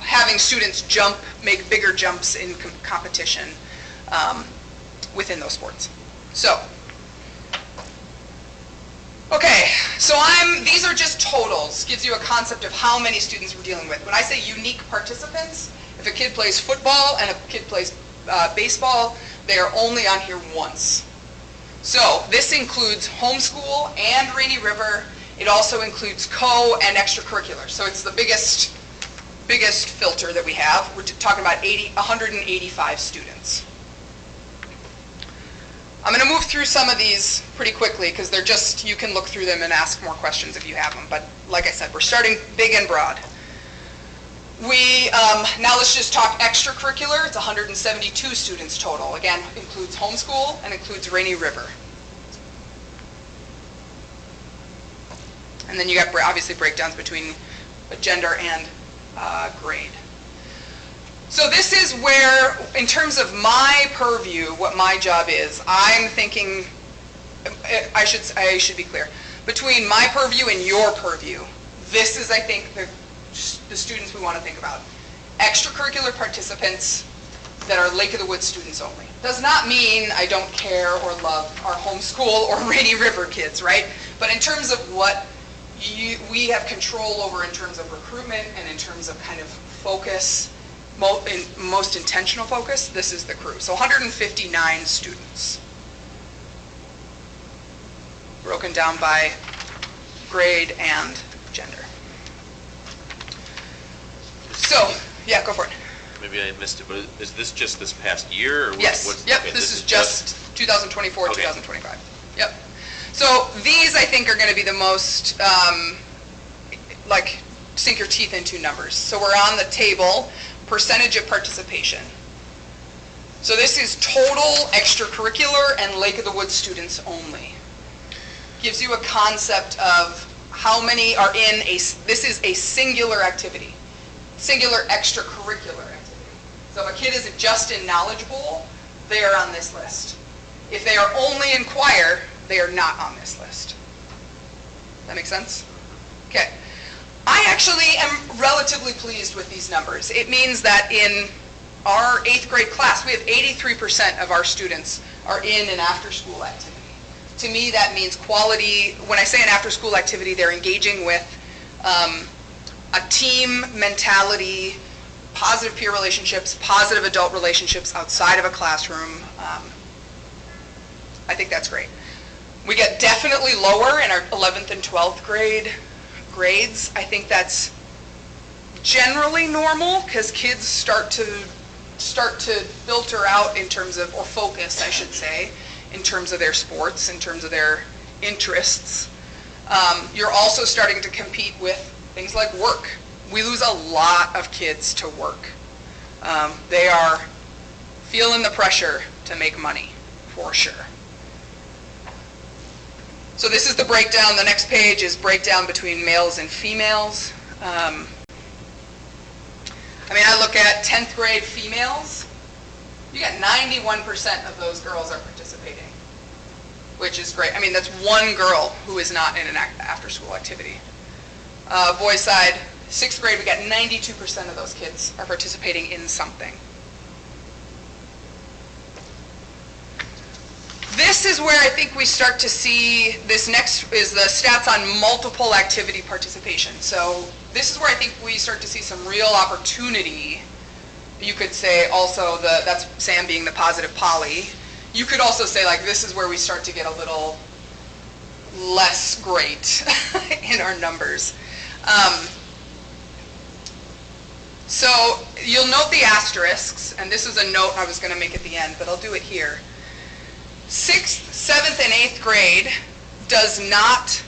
having students make bigger jumps in competition within those sports. So, okay, so these are just totals. Gives you a concept of how many students we're dealing with. When I say unique participants, if a kid plays football and a kid plays baseball, they are only on here once. So this includes homeschool and Rainy River. It also includes co and extracurricular. So it's the biggest filter that we have. We're talking about 185 students. I'm going to move through some of these pretty quickly because they're just, you can look through them and ask more questions if you have them. But like I said, we're starting big and broad. Now let's just talk extracurricular. It's 172 students total. Again, includes homeschool and includes Rainy River. And then you got obviously breakdowns between gender and grade. So this is where, in terms of my purview, what my job is, I'm thinking, I should be clear, between my purview and your purview, this is, I think, the students we want to think about. Extracurricular participants that are Lake of the Woods students only. Does not mean I don't care or love our homeschool or Rainy River kids, right? But in terms of what we have control over in terms of recruitment and in terms of kind of focus, most intentional focus, this is the crew. So 159 students. Broken down by grade and gender. So, yeah, go for it. Maybe I missed it, but is this just this past year? Or yes, yep, okay, this is just 2024, okay. 2025. Yep. So these, I think, are going to be the most, sink your teeth into numbers. So we're on the table, percentage of participation. So this is total extracurricular and Lake of the Woods students only. Gives you a concept of how many are in this is a singular activity, singular extracurricular activity. So if a kid is just in Knowledge Bowl, they are on this list. If they are only in choir, they are not on this list. That make sense? Okay. I actually am relatively pleased with these numbers. It means that in our 8th grade class, we have 83% of our students are in an after-school activity. To me, that means quality. When I say an after-school activity, they're engaging with a team mentality, positive peer relationships, positive adult relationships outside of a classroom. I think that's great. We get definitely lower in our 11th and 12th grade grades. I think that's generally normal because kids start to filter out in terms of, or focus, I should say, in terms of their sports, in terms of their interests. You're also starting to compete with things like work. We lose a lot of kids to work. They are feeling the pressure to make money, for sure. So this is the breakdown. The next page is breakdown between males and females. I look at 10th grade females. You got 91% of those girls are participating, which is great. That's one girl who is not in an after-school activity. Boys side, 6th grade, we got 92% of those kids are participating in something. This is where I think we start to see, this next is the stats on multiple activity participation. So this is where I think we start to see some real opportunity. You could say also, that's Sam being the positive poly. You could also say, like, this is where we start to get a little less great in our numbers. So you'll note the asterisks, and this is a note I was going to make at the end, but I'll do it here. 6th, 7th, and 8th grade does not,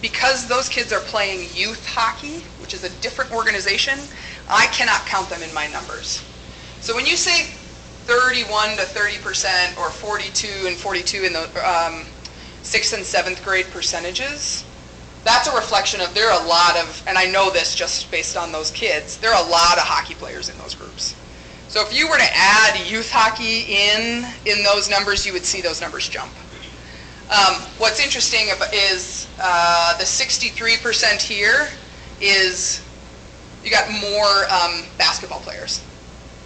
because those kids are playing youth hockey, which is a different organization, I cannot count them in my numbers. So when you say 31 to 30% or 42 and 42 in the 6th and 7th grade percentages, that's a reflection of, there are a lot of, and I know this just based on those kids, there are a lot of hockey players in those groups. So if you were to add youth hockey in those numbers, you would see those numbers jump. What's interesting is the 63% here is you got more basketball players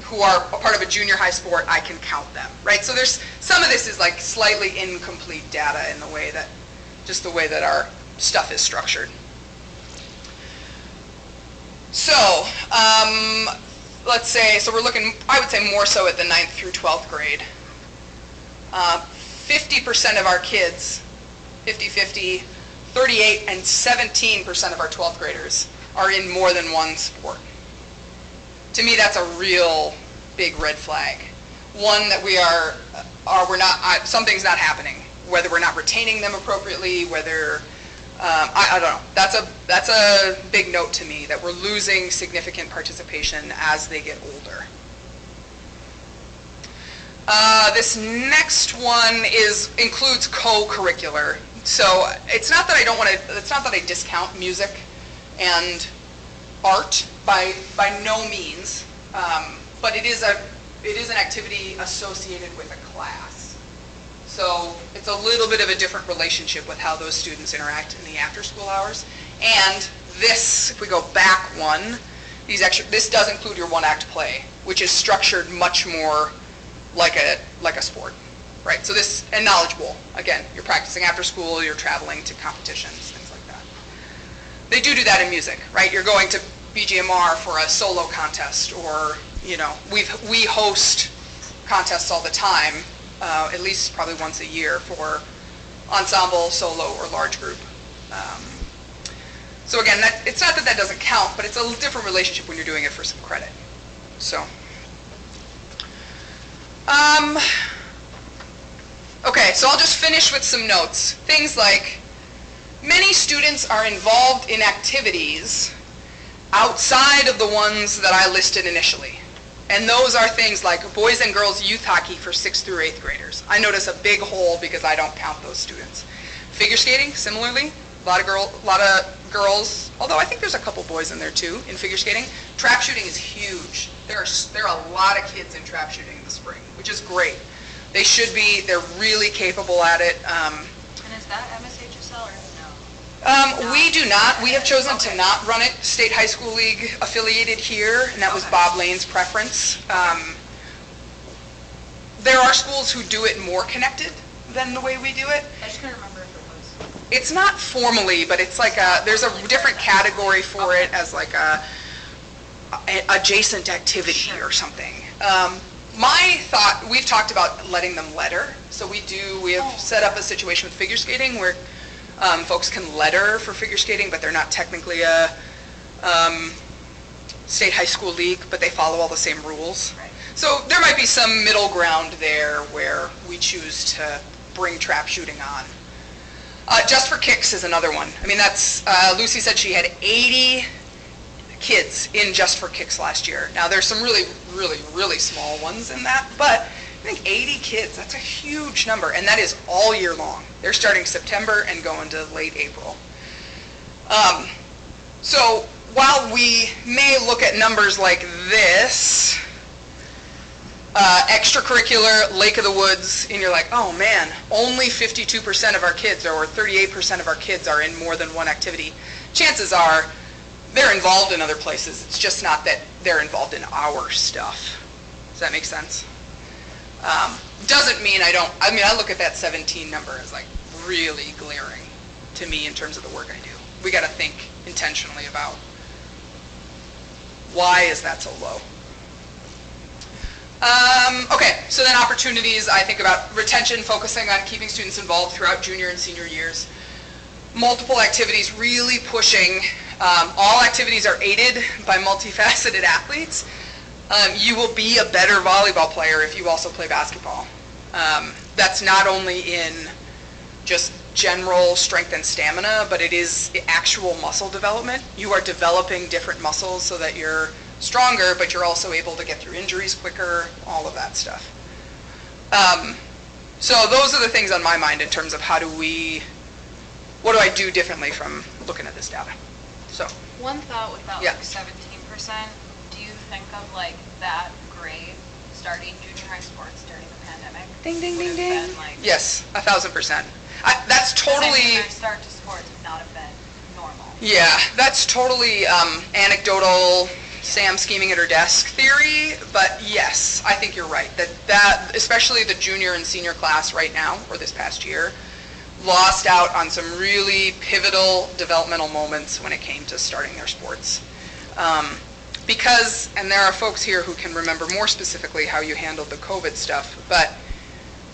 who are a part of a junior high sport. I can count them, right? So there's some of this is like slightly incomplete data in the way that, just the way that our stuff is structured. So let's say, so we're looking, I would say more so at the 9th through 12th grade. 50% of our kids, 50-50, 38 and 17% of our 12th graders are in more than one sport. To me, that's a real big red flag. One that we're not, something's not happening. Whether we're not retaining them appropriately, whether, I don't know. That's a big note to me, that we're losing significant participation as they get older. This next one includes co-curricular. So it's not that I don't want to, it's not that I discount music and art by no means, but it is an activity associated with a class. So it's a little bit of a different relationship with how those students interact in the after-school hours. And this, if we go back one, this does include your one-act play, which is structured much more like a sport, right? So this, and knowledgeable. Again, you're practicing after school, you're traveling to competitions, things like that. They do that in music, right? You're going to BGMR for a solo contest, or, we host contests all the time, at least probably once a year for ensemble, solo, or large group. So again, it's not that doesn't count, but it's a different relationship when you're doing it for some credit. So, okay, so I'll just finish with some notes. Things like, many students are involved in activities outside of the ones that I listed initially. And those are things like boys and girls youth hockey for 6th through 8th graders. I notice a big hole because I don't count those students. Figure skating, similarly, a lot of girls, although I think there's a couple boys in there too, in figure skating. Trap shooting is huge. There are a lot of kids in trap shooting in the spring, which is great. They should be, they're really capable at it. And is that MSHSL or no? We do not. We have chosen to not run it State High School League affiliated here, and that was Bob Lane's preference. There are schools who do it more connected than the way we do it. I just couldn't remember if it was. It's not formally, but it's like there's a different category for it as like adjacent activity or something. My thought, we've talked about letting them letter. So we have set up a situation with figure skating where folks can letter for figure skating, but they're not technically a state high school league, but they follow all the same rules. Right. So there might be some middle ground there where we choose to bring trap shooting on. Just for Kicks is another one. I mean, that's, Lucy said she had 80 kids in Just for Kicks last year. Now, there's some really, really, really small ones in that, but I think 80 kids, that's a huge number, and that is all year long. They're starting September and going to late April. So while we may look at numbers like this, extracurricular, Lake of the Woods, and you're like, oh man, only 52% of our kids or 38% of our kids are in more than one activity. Chances are they're involved in other places. It's just not that they're involved in our stuff. Does that make sense? Doesn't mean I look at that 17 number as like really glaring to me in terms of the work I do. We got to think intentionally about why is that so low. Okay, so then opportunities, I think about retention, focusing on keeping students involved throughout junior and senior years. Multiple activities, really pushing. All activities are aided by multifaceted athletes. You will be a better volleyball player if you also play basketball. That's not only in just general strength and stamina, but it is actual muscle development. You are developing different muscles so that you're stronger, but you're also able to get through injuries quicker, all of that stuff. So those are the things on my mind in terms of what do I do differently from looking at this data? So. One thought with that, Yeah. like 17%, do you think of like that grade starting junior high sports during the pandemic? Ding, ding, would ding, have ding. been, like, Yes, 1,000%. That's 'cause I mean, totally, their start to sports would not have been normal. yeah, that's totally anecdotal, Sam scheming at her desk theory, but yes, I think you're right. That especially the junior and senior class right now, or this past year, lost out on some really pivotal developmental moments when it came to starting their sports. Because, and there are folks here who can remember more specifically how you handled the COVID stuff, but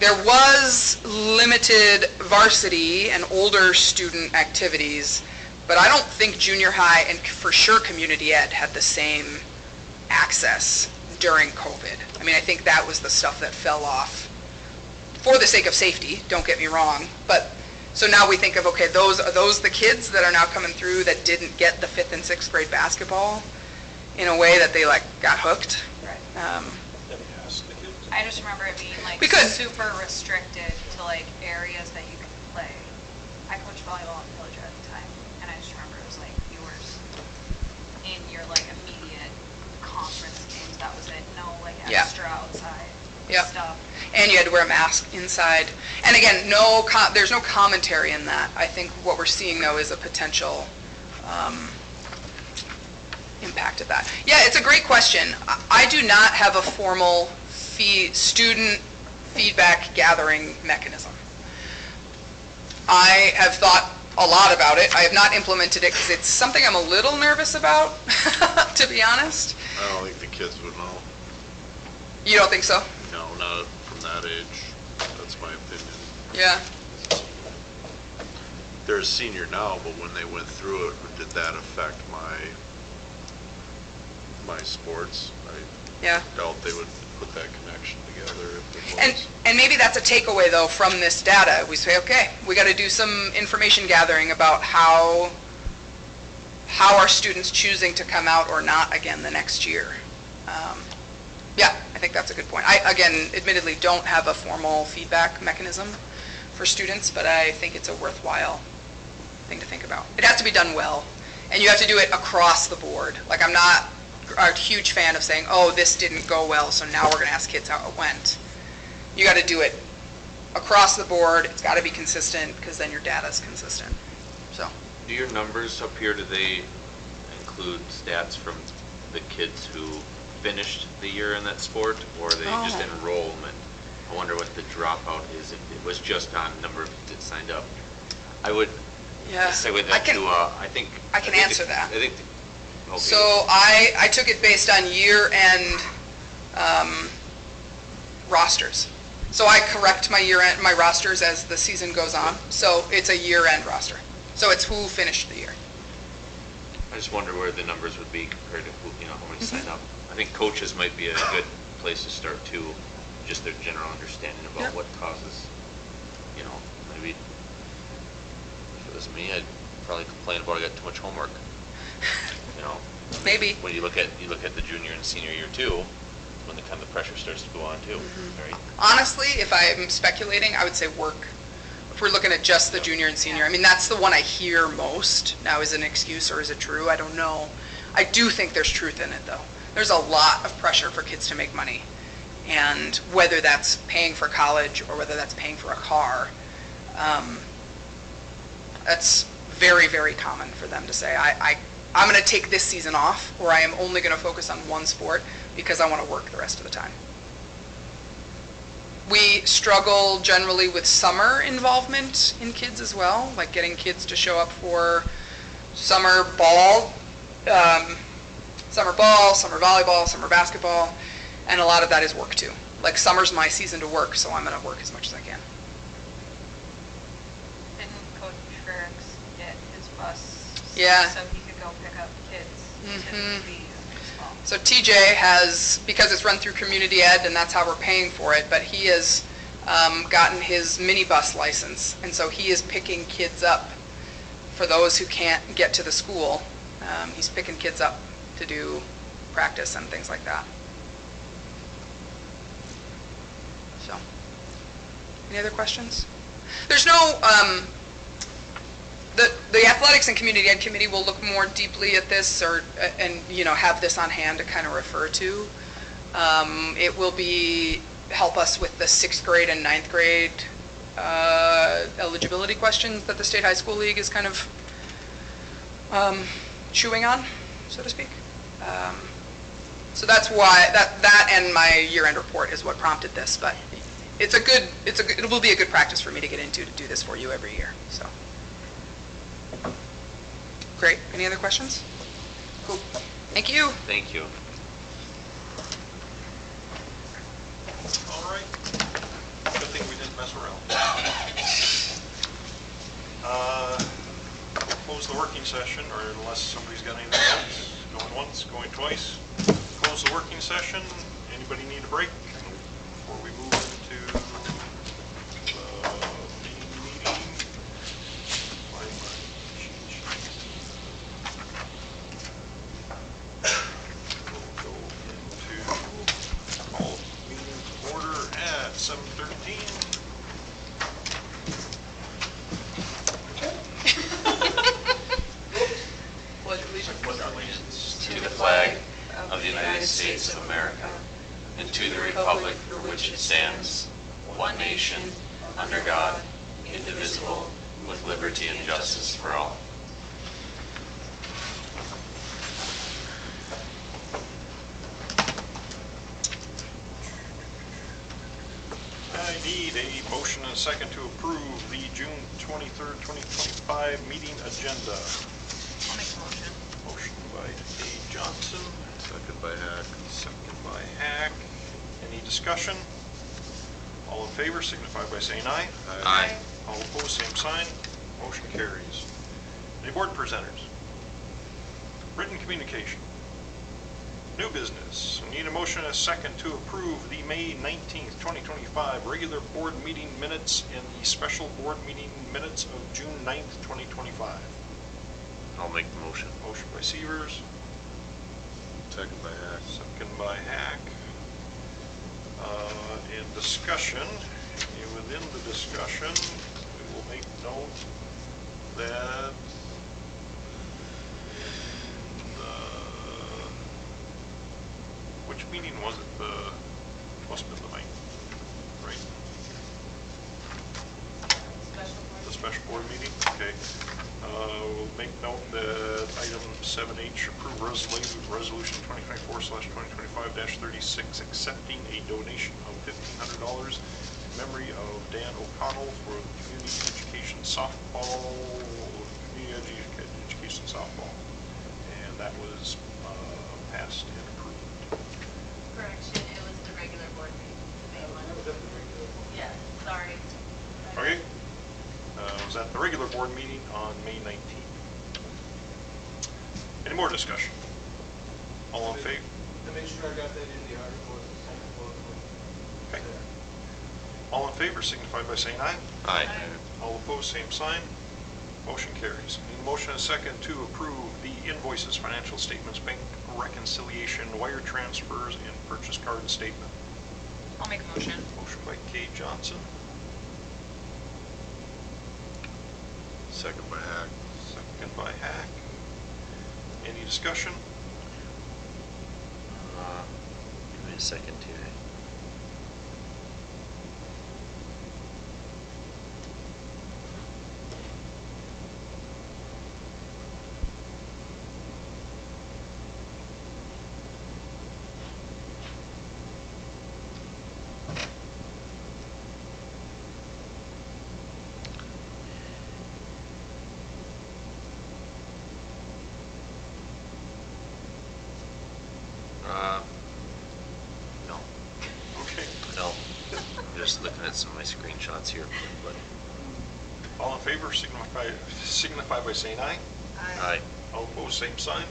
there was limited varsity and older student activities, but I don't think junior high and for sure community ed had the same access during COVID. I mean, I think that was the stuff that fell off for the sake of safety, don't get me wrong, but so now we think of, okay, are those the kids that are now coming through that didn't get the 5th and 6th grade basketball in a way that they like got hooked? Right. I just remember it being like We could. super restricted to like areas that you could play. I coached volleyball in Villager at the time, and I just remember it was like you were in your like immediate conference games. That was it. No like Yeah. extra outside Yep. stuff. And you had to wear a mask inside. And again, there's no commentary in that. I think what we're seeing though is a potential impact of that. Yeah, it's a great question. I do not have a formal student feedback gathering mechanism. I have thought a lot about it. I have not implemented it because it's something I'm a little nervous about, to be honest. I don't think the kids would know. You don't think so? No, not from that age. That's my opinion. Yeah. They're a senior now, but when they went through it, did that affect my sports? I Yeah. doubt they would put that connection together if it was. And maybe that's a takeaway though from this data. We say, okay, we got to do some information gathering about how are students choosing to come out or not again the next year. Yeah, I think that's a good point. I, again, admittedly don't have a formal feedback mechanism for students, but I think it's a worthwhile thing to think about. It has to be done well, and you have to do it across the board. Like, I'm not a huge fan of saying, oh, this didn't go well, so now we're going to ask kids how it went. You got to do it across the board. It's got to be consistent, because then your data's consistent. So. Do your numbers up here, do they include stats from the kids who finished the year in that sport, or are they just enrollment? I wonder what the dropout is if it was just on number of kids that signed up. I would say with that too, I think... I can answer that. I think Okay. So I took it based on year-end rosters. So I correct my rosters as the season goes on. So it's a year-end roster. So it's who finished the year. I just wonder where the numbers would be compared to who, how many sign up. I think coaches might be a good place to start too, just their general understanding about Yep. what causes, maybe if it was me, I'd probably complain about I got too much homework. Maybe. When you look at the junior and senior year too, when the pressure starts to go on too, right? Honestly, if I'm speculating, I would say work. If we're looking at just the junior and senior, I mean, that's the one I hear most. Now, is it an excuse or is it true? I don't know. I do think there's truth in it, though. There's a lot of pressure for kids to make money. And whether that's paying for college or whether that's paying for a car, that's very, very common for them to say, I'm going to take this season off, or I am only going to focus on one sport because I want to work the rest of the time. We struggle generally with summer involvement in kids as well, like getting kids to show up for summer ball, summer volleyball, summer basketball, and a lot of that is work too. Like summer's my season to work, so I'm going to work as much as I can. Didn't Coach Frericks get his bus? Yeah. So he could go pick up kids to be in baseball? So TJ has, because it's run through community ed and that's how we're paying for it, but he has gotten his minibus license. And so he is picking kids up for those who can't get to the school. He's picking kids up to do practice and things like that. So, any other questions? There's no, the athletics and community ed committee will look more deeply at this and have this on hand to kind of refer to. It will help us with the 6th grade and 9th grade eligibility questions that the State High School League is kind of chewing on, so to speak. So that's why that and my year-end report is what prompted this. But it will be a good practice for me to get into to do this for you every year. So great. Any other questions? Cool. Thank you. Thank you. All right. Good thing we didn't mess around. Close the working session, or unless somebody's got anything else. Going once, going twice. Close the working session. Anybody need a break before we move into the main meeting? Find my cheat sheet. We'll go into call meeting to order at 7:13. Pledge allegiance To the flag of the United States of America, and to the republic for which it stands, one nation, under God, indivisible, with liberty and justice for all. I need a motion and a second to approve the June 23rd, 2025 meeting agenda. I'll make a motion. Motion by Dave Johnson, Second by Hack. second by Hack. Any discussion? All in favor signify by saying aye. Aye. All opposed, same sign. Motion carries. Any board presenters? Written communication. New business. I need a motion and a second to approve the May 19th, 2025 regular board meeting minutes and the special board meeting minutes of June 9th, 2025. I'll make the motion. Motion by Severs, Second by Hack. second by Hack. In discussion, within the discussion, we will make note that which meeting was it? Must have been the 9th, right? The special board meeting? Okay. We'll make note that item 7H, approve resolution 2024/2025-36, accepting a donation of $1,500 in memory of Dan O'Connell for the community education softball. And and that was passed and approved. Correction, it was the regular board meeting, the May one. That was at the regular one. Yes, sorry. Okay? Was at the regular board meeting on May 19th. Any more discussion? All in favor? To make sure I got that in the article, it's the second bullet point. Okay. There. All in favor signify by saying aye. Aye. All opposed, same sign. Motion carries. Need a motion and a second to approve the invoices, financial statements, bank reconciliation, wire transfers, and purchase card statement. I'll make a motion. Motion by Kay Johnson, Second by Hack. second by Hack. Any discussion? Give me a second here. No, Okay. no. I'm just looking at some of my screenshots here, but All in favor signify by saying aye. aye. All opposed, same sign.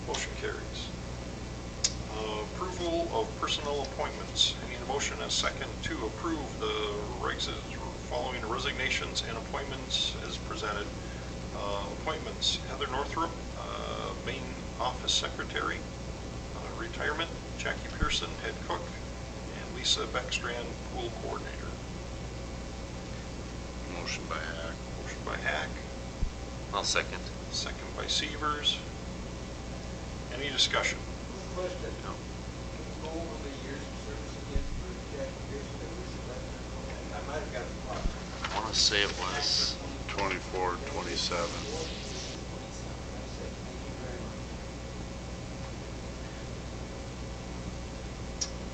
Motion carries. Approval of personnel appointments. I need a motion and a second to approve the following resignations and appointments as presented. Appointments: Heather Northrup, main office secretary. Retirement: Jackie Pearson, head cook, and Lisa Beckstrand, pool coordinator. Motion by Hack. Motion by Hack, I'll second. second by Severs. Any discussion? Question. No. Can you go over the years of service again for Jackie Pearson? I might have got it wrong. I want to say it was 24, 27. Thank you very much.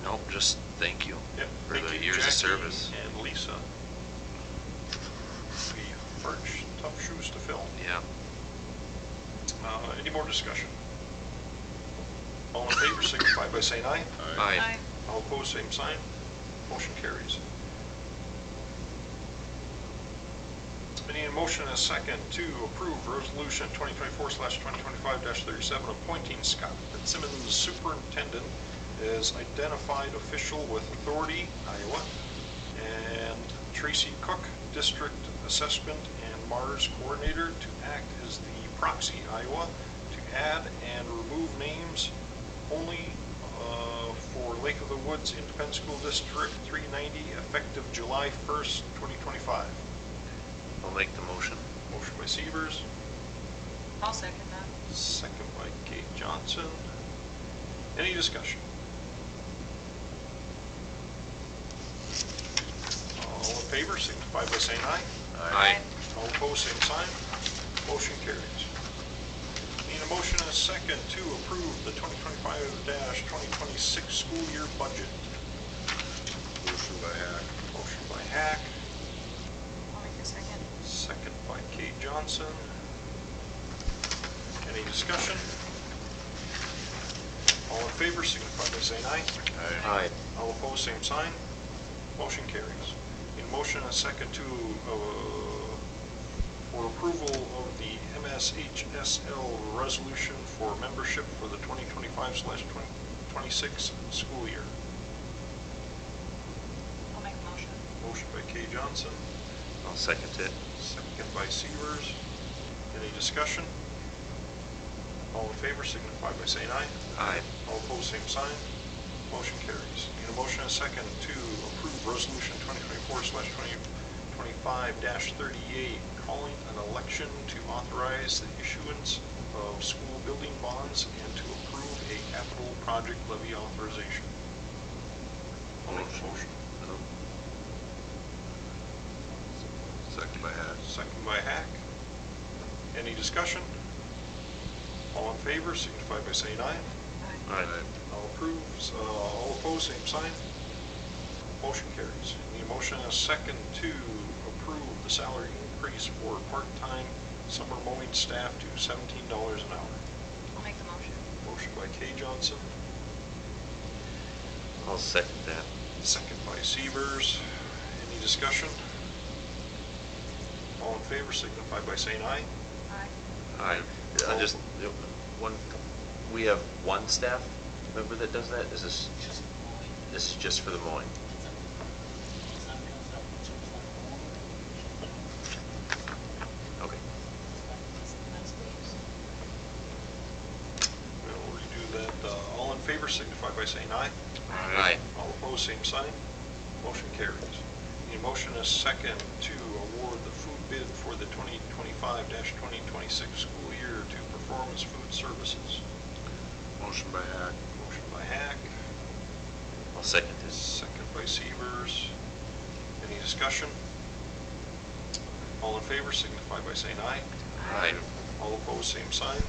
Nope, just thank you Yep. for Thank the you, years of Jackie service. and Lisa. Large, tough shoes to fill. Yeah. Any more discussion? All in favor signify by saying aye. Aye. All opposed, same sign. Motion carries. I need a motion and a second to approve resolution 2024/2025-37, appointing Scott Fitzsimmons superintendent as identified official with authority, Iowa, and Tracy Cook, district assessment and Mars coordinator, to act as the proxy, Iowa, to add and remove names only for Lake of the Woods Independent School District 390, effective July 1st, 2025. I'll make the motion. Motion by Severs, I'll second that. second by Kate Johnson. Any discussion? All in favor signify by saying aye. Aye. All opposed, same sign. Motion carries. Need a motion and a second to approve the 2025-2026 school year budget. Motion by Hack. Motion by Hack, I'll make a second. second by Kate Johnson. Any discussion? All in favor signify by saying aye. Aye. All opposed, same sign. Motion carries. Need a motion and a second to, for approval of the MSHSL resolution for membership for the 2025/2026 school year. I'll make a motion. Motion by Kay Johnson, I'll second it. second by Severs. Any discussion? All in favor signify by saying aye. Aye. All opposed, same sign. Motion carries. Need a motion and a second to approve resolution 2024/2025-38, calling an election to authorize the issuance of school building bonds and to approve a capital project levy authorization. I'll make the motion. Second by Hack. Second by Hack. Any discussion? All in favor signify by saying aye. Aye. All approves, all opposed, same sign. Motion carries. Need a motion and a second to approve the salary increase for part-time summer mowing staff to $17 an hour. I'll make the Motion by Kay Johnson, I'll second that. second by Severs. Any discussion? All in favor signify by saying aye. I just, one, we have one staff member that does that? Is this, this is just for the mowing? Okay. We'll redo that. All in favor signify by saying aye. Aye. All opposed, same sign. Motion carries. Need a motion and a second to award the food bid for the 2025-2026 school year to Performance Food Services. Motion by Hack. Motion by Hack, I'll second this. second by Severs. Any discussion? All in favor signify by saying aye. Aye. All opposed, same sign.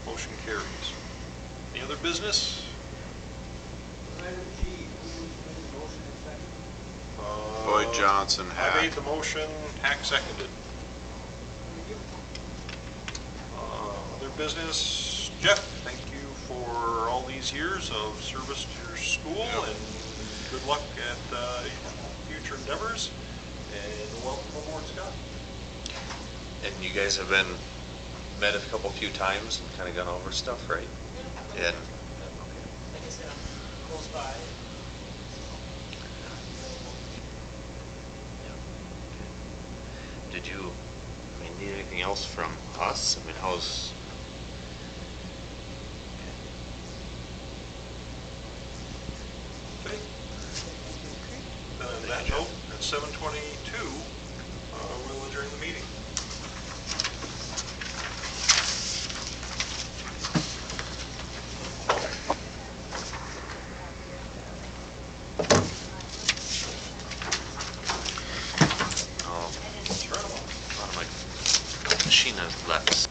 Motion carries. Any other business? Item G, who made the motion and second? Boyd Johnson, I made Hack. the motion, Hack seconded. Thank you. Other business, Jeff, thank you for all these years of service to your school, Yep. and good luck at future endeavors, and welcome aboard, Scott. And you guys have been, met a few times and kind of gone over stuff, right? And, Like I said, I'm close by. did you, need anything else from us? I mean, how's? Okay. Then on that note, at 7:22, we'll adjourn the meeting. Oh, my machine has left.